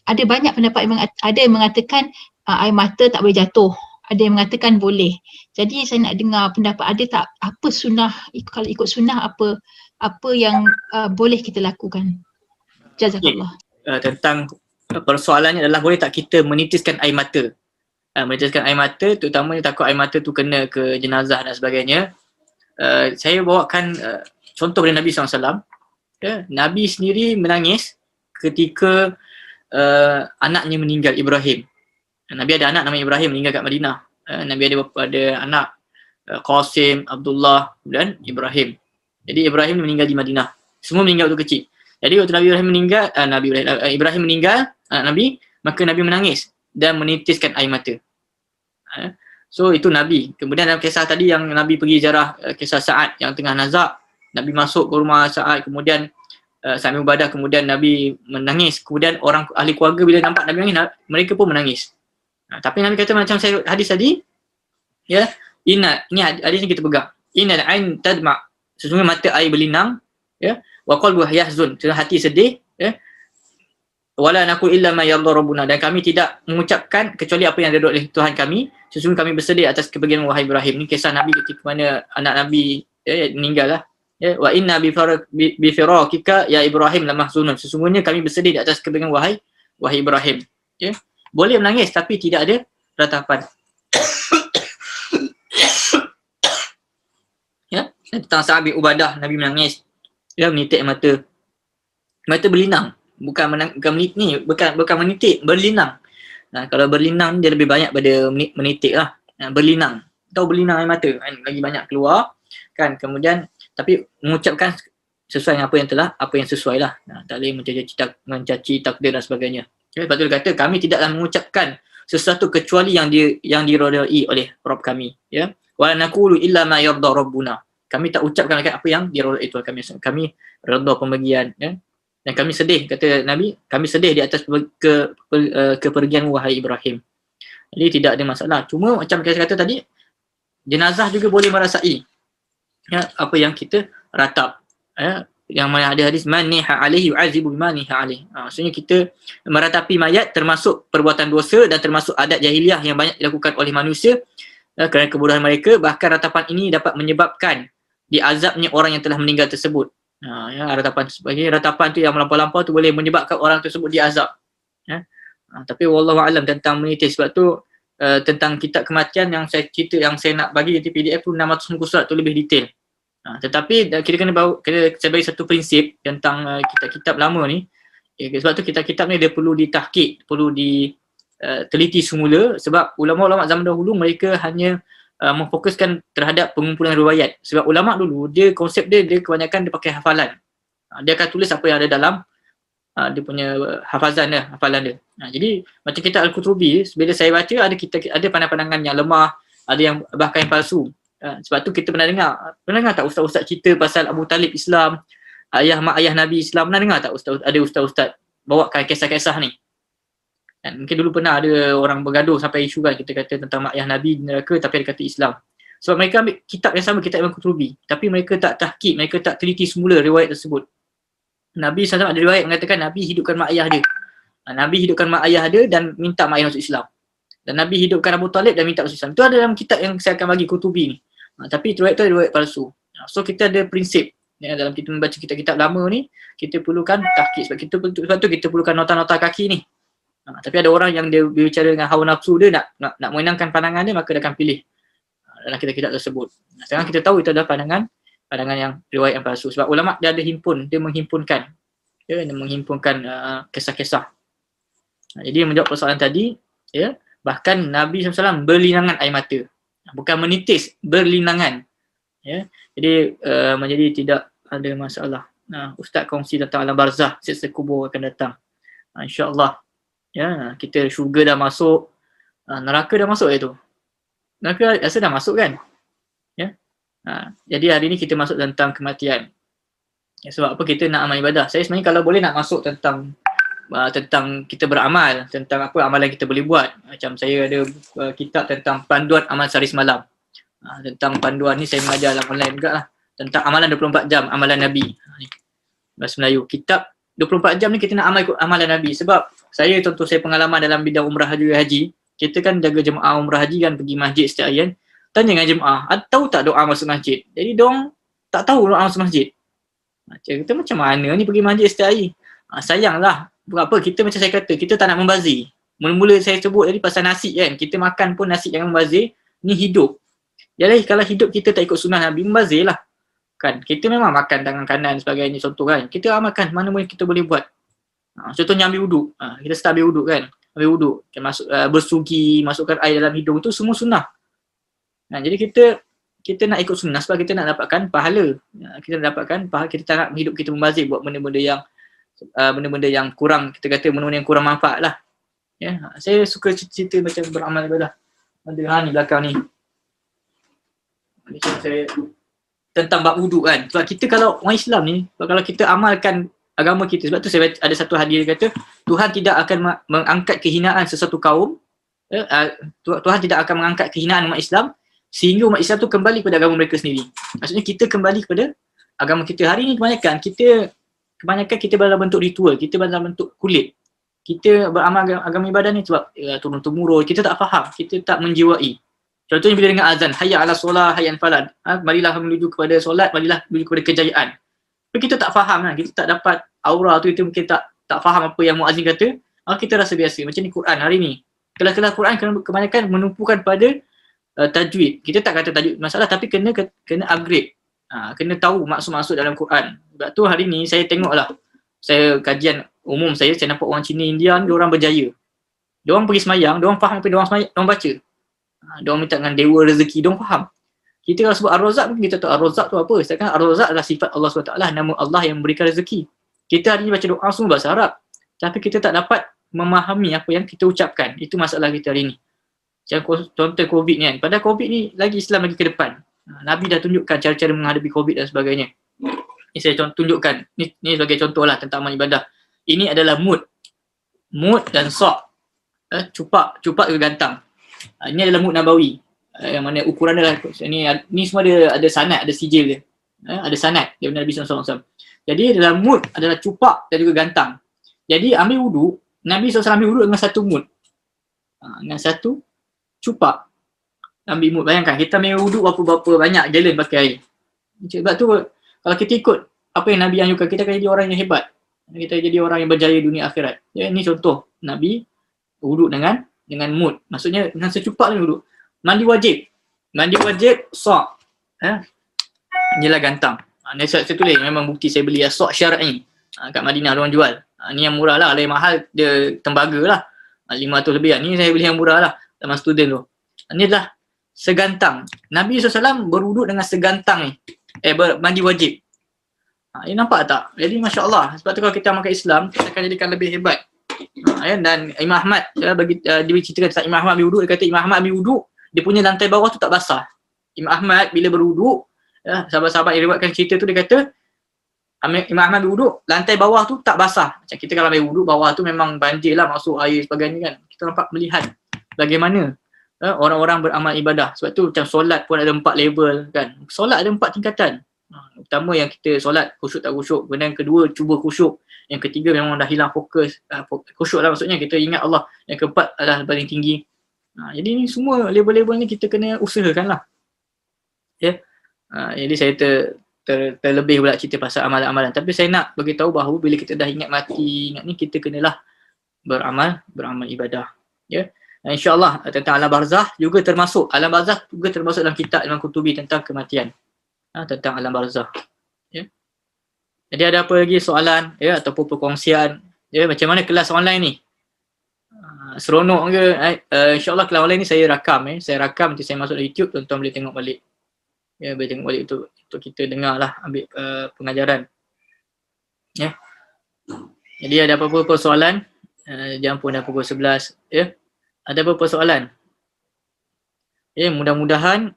ada banyak pendapat ada yang mengatakan air mata tak boleh jatuh, ada yang mengatakan boleh. Jadi saya nak dengar pendapat, ada tak apa sunnah, kalau ikut sunnah apa yang boleh kita lakukan? Jazakallah. Tentang persoalannya adalah boleh tak kita menitiskan air mata? Menitiskan air mata, terutamanya takut air mata tu kena ke jenazah dan sebagainya. Saya bawakan contoh dari Nabi SAW. Nabi sendiri menangis ketika anaknya meninggal, Ibrahim. Nabi ada anak nama Ibrahim meninggal kat Madinah. Nabi ada anak Qasim, Abdullah dan Ibrahim. Jadi Ibrahim meninggal di Madinah. Semua meninggal waktu kecil. Jadi waktu Nabi Ibrahim meninggal, Ibrahim meninggal, Nabi, maka Nabi menangis dan menitiskan air mata. So itu Nabi. Kemudian dalam kisah tadi yang Nabi pergi ziarah, kisah Sa'ad yang tengah nazak, Nabi masuk ke rumah Sa'ad, kemudian sambil ibadah, kemudian Nabi menangis. Kemudian orang ahli keluarga bila nampak Nabi menangis, mereka pun menangis. Tapi Nabi kata macam saya hadis tadi, ini hadis ni kita pegang. Innal ain tadma', sesungguhnya mata air berlinang, wa qalbu yahzun, hati sedih, wala naqul illa ma yarda rabbuna, dan kami tidak mengucapkan kecuali apa yang diridai oleh Tuhan kami, sesungguhnya kami bersedih atas kepergian wahai Ibrahim. Ni kisah Nabi ketika mana anak Nabi meninggal lah. Wa inna bi firaqika ya Ibrahim la mahzunun, sesungguhnya kami bersedih di atas kepergian wahai Ibrahim. Boleh menangis tapi tidak ada ratapan. Tentang Sa'ad bin Ubadah, Nabi menangis. Menitik mata berlinang, bukan menitik, berlinang. Kalau berlinang dia lebih banyak pada menitik lah. Berlinang, tahu berlinang air mata kan, lagi banyak keluar kan. Kemudian tapi mengucapkan sesuai dengan apa yang sesuai lah. Tak boleh mencaci takdir dan sebagainya. Sebab tu dia kata kami tidaklah mengucapkan sesuatu kecuali yang diredai oleh Rabb kami, ya. Wa naqulu illa ma yarda rabbuna. Kami tak ucapkan apa yang diredai Tuhan kami. Kami redha pembagian, ya. Dan kami sedih, kata Nabi, kami sedih di atas kepergian wahai Ibrahim. Jadi tidak ada masalah. Cuma macam kita kata tadi, jenazah juga boleh merasai, ya, apa yang kita ratap, ya. Yang mana ada hadis maniha alaihi yu'azibu maniha alaihi. Maksudnya kita meratapi mayat termasuk perbuatan dosa dan termasuk adat jahiliah yang banyak dilakukan oleh manusia, kerana kebodohan mereka. Bahkan ratapan ini dapat menyebabkan diazabnya orang yang telah meninggal tersebut. Ya, ratapan tu yang melampau-lampau tu boleh menyebabkan orang tersebut diazab, ya. Tapi wallahu alam tentang menitis. Sebab tu tentang kitab kematian yang saya cerita, yang saya nak bagi di PDF tu 600 muka surat tu lebih detail. Tetapi kita kena saya bagi satu prinsip tentang kitab-kitab lama ni. Sebab tu kitab-kitab ni dia perlu ditahqiq, perlu diteliti semula, sebab ulama-ulama zaman dahulu mereka hanya memfokuskan terhadap pengumpulan riwayat. Sebab ulama dulu konsep dia kebanyakan dia pakai hafalan. Dia akan tulis apa yang ada dalam dia punya hafalan dia. Jadi macam kitab Al-Qutubi, bila saya baca ada pandangan-pandangan yang lemah, ada yang bahkan yang palsu. Sebab tu kita pernah dengar tak ustaz-ustaz cerita pasal Abu Talib Islam, mak ayah Nabi Islam, pernah dengar tak ustaz-ustaz bawakan kisah-kisah ni? Dan mungkin dulu pernah ada orang bergaduh sampai isu kan, kita kata tentang mak ayah Nabi di neraka tapi ada kata Islam. Sebab mereka ambil kitab yang sama, kitab Ibn Qutubi, tapi mereka tak tahqiq, mereka tak teliti semula riwayat tersebut. Nabi SAW ada riwayat mengatakan Nabi hidupkan mak ayah dia. Nabi hidupkan mak ayah dia dan minta mak ayah masuk Islam. Dan Nabi hidupkan Abu Talib dan minta masuk Islam. Itu ada dalam kitab yang saya akan bagi Qutubi ni. Tapi riwayat tu riwayat palsu. So kita ada prinsip, ya, dalam kita membaca kitab-kitab lama ni, kita perlukan tahqiq. Sebab tu kita perlukan nota-nota kaki ni. Tapi ada orang yang dia berbicara dengan hawa nafsu dia, nak menyenangkan pandangan dia, maka dia akan pilih dalam kitab-kitab tersebut. Sekarang kita tahu itu adalah pandangan yang riwayat yang palsu. Sebab ulama dia ada menghimpunkan kisah-kisah. Jadi menjawab persoalan tadi, ya, bahkan Nabi SAW berlinangan air mata. Bukan menitis, berlinangan. Ya. Jadi menjadi tidak ada masalah. Ustaz kongsi tentang alam barzah, siksa kubur akan datang. InsyaAllah. Ya, kita syurga dah masuk, neraka dah masuk itu. Neraka rasa dah masuk kan? Ya. Jadi hari ni kita masuk tentang kematian. Ya, sebab apa kita nak amal ibadah? Saya sebenarnya kalau boleh nak masuk tentang kita beramal, tentang apa amalan kita boleh buat. Macam saya ada kitab tentang panduan amal sehari semalam. Tentang panduan ni saya mengajar dalam online juga lah. Tentang amalan 24 jam, amalan Nabi. Bahasa Melayu. Kitab 24 jam ni kita nak amal ikut amalan Nabi. Sebab saya contoh saya pengalaman dalam bidang umrah haji. Kita kan jaga jemaah umrah haji kan, pergi masjid setiap harian. Tanya dengan jemaah, tahu tak doa masuk masjid? Jadi diorang tak tahu doa masuk masjid. Kita macam mana ni pergi masjid setiap hari? Sayanglah. Berapa kita macam saya kata, kita tak nak membazir. Mula-mula saya sebut tadi pasal nasi kan. Kita makan pun nasi jangan membazir. Ni hidup. Jadi kalau hidup kita tak ikut sunnah Nabi, membazir lah. Kan? Kita memang makan tangan kanan sebagainya contoh kan. Kita amalkan mana pun kita boleh buat. Contohnya ambil wuduk. Kita start ambil wuduk kan. Ambil wuduk. Bersugi, masukkan air dalam hidung. Itu semua sunnah. Jadi kita nak ikut sunnah sebab kita nak dapatkan pahala. Kita nak dapatkan pahala, kita tak nak hidup kita membazir buat benda-benda yang kurang, kita kata benda-benda yang kurang manfaat lah. Ya, saya suka cerita macam beramal ibadah. Ada ni belakang ni. Macam saya tentang bab wuduk kan. Sebab kita kalau orang Islam ni, kalau kita amalkan agama kita, sebab tu saya ada satu hadis dia kata Tuhan tidak akan mengangkat kehinaan sesuatu kaum, Tuhan tidak akan mengangkat kehinaan umat Islam sehingga umat Islam tu kembali kepada agama mereka sendiri. Maksudnya kita kembali kepada agama kita. Hari ni kebanyakan kita dalam bentuk ritual, kita dalam bentuk kulit. Kita beramal agama ibadah ni sebab turun-temurun, kita tak faham, kita tak menjiwai. Contohnya bila dengar azan, hayya ala solah, hayya al-falah, marilah menuju kepada solat, marilah menuju kepada kejayaan. Tapi kita tak faham kan, kita tak dapat aura tu, kita mungkin tak faham apa yang muazzin kata, kita rasa biasa. Macam ni Quran hari ni. Kelas-kelas Quran kebanyakan menumpukan pada tajwid. Kita tak kata tajwid masalah, tapi kena upgrade. Kena tahu maksud-maksud dalam Quran. Sebab tu hari ni saya tengoklah, saya kajian umum saya nampak orang Cina India ni diorang berjaya. Diorang pergi semayang, diorang faham apa diorang baca. Diorang minta dengan dewa rezeki, diorang faham. Kita kalau sebut Ar-Razzaq mungkin kita tahu Ar-Razzaq tu apa. Sedangkan Ar-Razzaq adalah sifat Allah SWT, nama Allah yang memberikan rezeki. Kita hari ni baca doa semua bahasa Arab, tapi kita tak dapat memahami apa yang kita ucapkan. Itu masalah kita hari ni. Macam contoh COVID ni kan. Pada COVID ni lagi Islam lagi ke depan. Nabi dah tunjukkan cara-cara menghadapi COVID dan sebagainya. Ini saya tunjukkan. Ni sebagai contoh lah tentang amal ibadah. Ini adalah mood. Mood dan sok. Cupak ke gantang. Ini adalah mood Nabawi. Yang mana ukuran adalah ni semua ada sanad, ada sijil dia. Ada sanad daripada Nabi SAW. Jadi dalam mood adalah cupak dan juga gantang. Jadi ambil wuduk, Nabi SAW ambil wuduk dengan satu mood. Dengan satu cupak. Ambil mood. Bayangkan kita ambil wuduk berapa banyak gallon pakai air. Sebab tu kalau kita ikut apa yang Nabi anjurkan, kita akan jadi orang yang hebat. Kita jadi orang yang berjaya dunia akhirat. Ya, ini contoh Nabi wuduk dengan mood. Maksudnya dengan secupak ni wuduk. Mandi wajib sok. Inilah gantang. Ni saya tulis memang bukti saya beli sok syar'i. Kat Madinah orang jual. Ni yang murah lah, lain mahal dia tembaga lah. 500 lebih lah. Ni saya beli yang murah lah sama student tu. Ni adalah segantang. Nabi SAW berwuduk dengan segantang ni. Mandi wajib. Ini nampak tak? Jadi Masya Allah. Sebab tu kalau kita makan Islam, kita akan jadikan lebih hebat. Dan Imam Ahmad, dia ceritakan tentang Imam Ahmad ambil wuduk. Dia kata Imam Ahmad ambil wuduk, dia punya lantai bawah tu tak basah. Imam Ahmad bila berwuduk, sahabat-sahabat yang riwayatkan cerita tu, dia kata Imam Ahmad berwuduk, lantai bawah tu tak basah. Macam kita kalau ambil wuduk, bawah tu memang banjir lah, masuk air sebagainya kan. Kita nampak melihat bagaimana orang-orang beramal ibadah. Sebab tu macam solat pun ada 4 level kan. Solat ada 4 tingkatan. Pertama yang kita solat khusyuk tak khusyuk. Kemudian yang kedua cuba khusyuk. Yang ketiga memang dah hilang fokus. Khusyuk lah maksudnya kita ingat Allah. Yang keempat adalah paling tinggi. Jadi ni semua level-level ni kita kena usahakan lah. Ya. Jadi saya terlebih pula cerita pasal amalan-amalan. Tapi saya nak bagi tahu bahawa bila kita dah ingat mati, ingat ni, kita kenalah beramal ibadah. Ya. InsyaAllah tentang alam barzah juga termasuk. Alam barzah juga termasuk dalam kitab Imam Qurtubi tentang kematian. Tentang alam barzah. Ya. Jadi ada apa lagi soalan ataupun perkongsian macam mana kelas online ni? Seronok ke? InsyaAllah kelas online ni saya rakam saya rakam nanti saya masuk di YouTube, tuan-tuan boleh tengok balik. Boleh tengok balik untuk kita dengar lah, ambil pengajaran. Ya. Jadi ada apa-apa persoalan? Jam pun dah pukul 11. Ya. Ada apa persoalan? Mudah-mudahan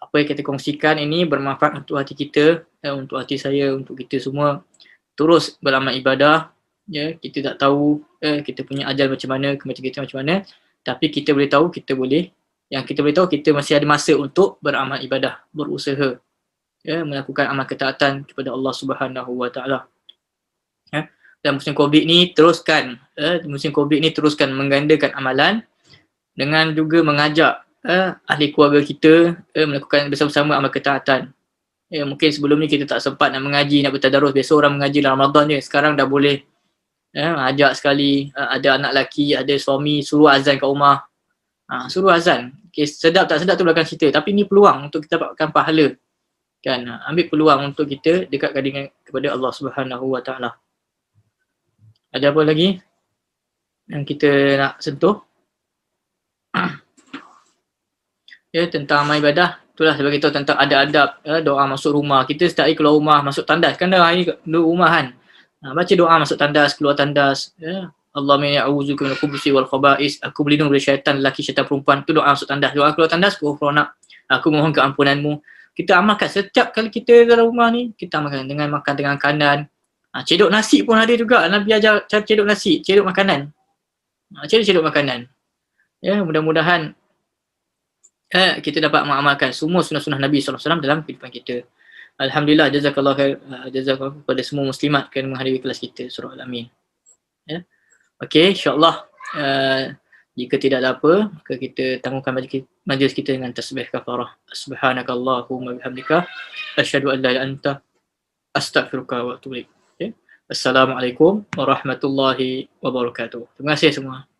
apa yang kita kongsikan ini bermanfaat untuk hati kita, untuk hati saya, untuk kita semua. Terus beramal ibadah. Kita tak tahu kita punya ajal macam mana, kematian kita macam mana, tapi kita boleh tahu kita boleh tahu kita masih ada masa untuk beramal ibadah, berusaha melakukan amal ketaatan kepada Allah Subhanahu Wa Taala. Dan musim COVID ni teruskan menggandakan amalan dengan juga mengajak ahli keluarga kita melakukan bersama-sama amal ketaatan. Mungkin sebelum ni kita tak sempat nak mengaji, nak bertadarus. Biasa orang mengaji dalam Ramadan je. Sekarang dah boleh ajak sekali. Ada anak lelaki, ada suami, suruh azan kat rumah. Suruh azan. Okay, sedap tak sedap tu belakang cerita. Tapi ni peluang untuk kita dapatkan pahala. Kan? Ambil peluang untuk kita dekatkan dengan kepada Allah Subhanahu Wa Taala. Ada apa lagi yang kita nak sentuh? Tentang amal ibadah, itulah saya beritahu tentang adab-adab doa masuk rumah. Kita setiap hari keluar rumah, masuk tandas. Kan dah hari duduk rumah kan. Baca doa masuk tandas, keluar tandas. Allahumma ya'udzuka minal khubuthi wal khaba'is. Aku berlindung dari syaitan lelaki, syaitan perempuan. Itu doa masuk tandas. Doa keluar tandas, nak aku mohon keampunanmu. Kita amalkan setiap kali kita dalam rumah ni, kita amalkan dengan makan dengan kanan. Cedok nasi pun ada juga. Nabi ajar cara cedok nasi, cedok makanan. Cedok makanan. Mudah-mudahan kita dapat mengamalkan semua sunnah-sunnah Nabi SAW dalam kehidupan kita. Alhamdulillah, jazakallah khair, jazakallah kepada semua muslimat kerana menghadiri kelas kita surah Al-Amin. Okey, insya-Allah jika tidak ada apa, maka kita tangguhkan majlis kita dengan tasbih kafarah. Subhanakallahumma bihamdika asyhadu an la ilaha illa anta astaghfiruka wa atubu ilaik. Assalamualaikum warahmatullahi wabarakatuh. Terima kasih semua.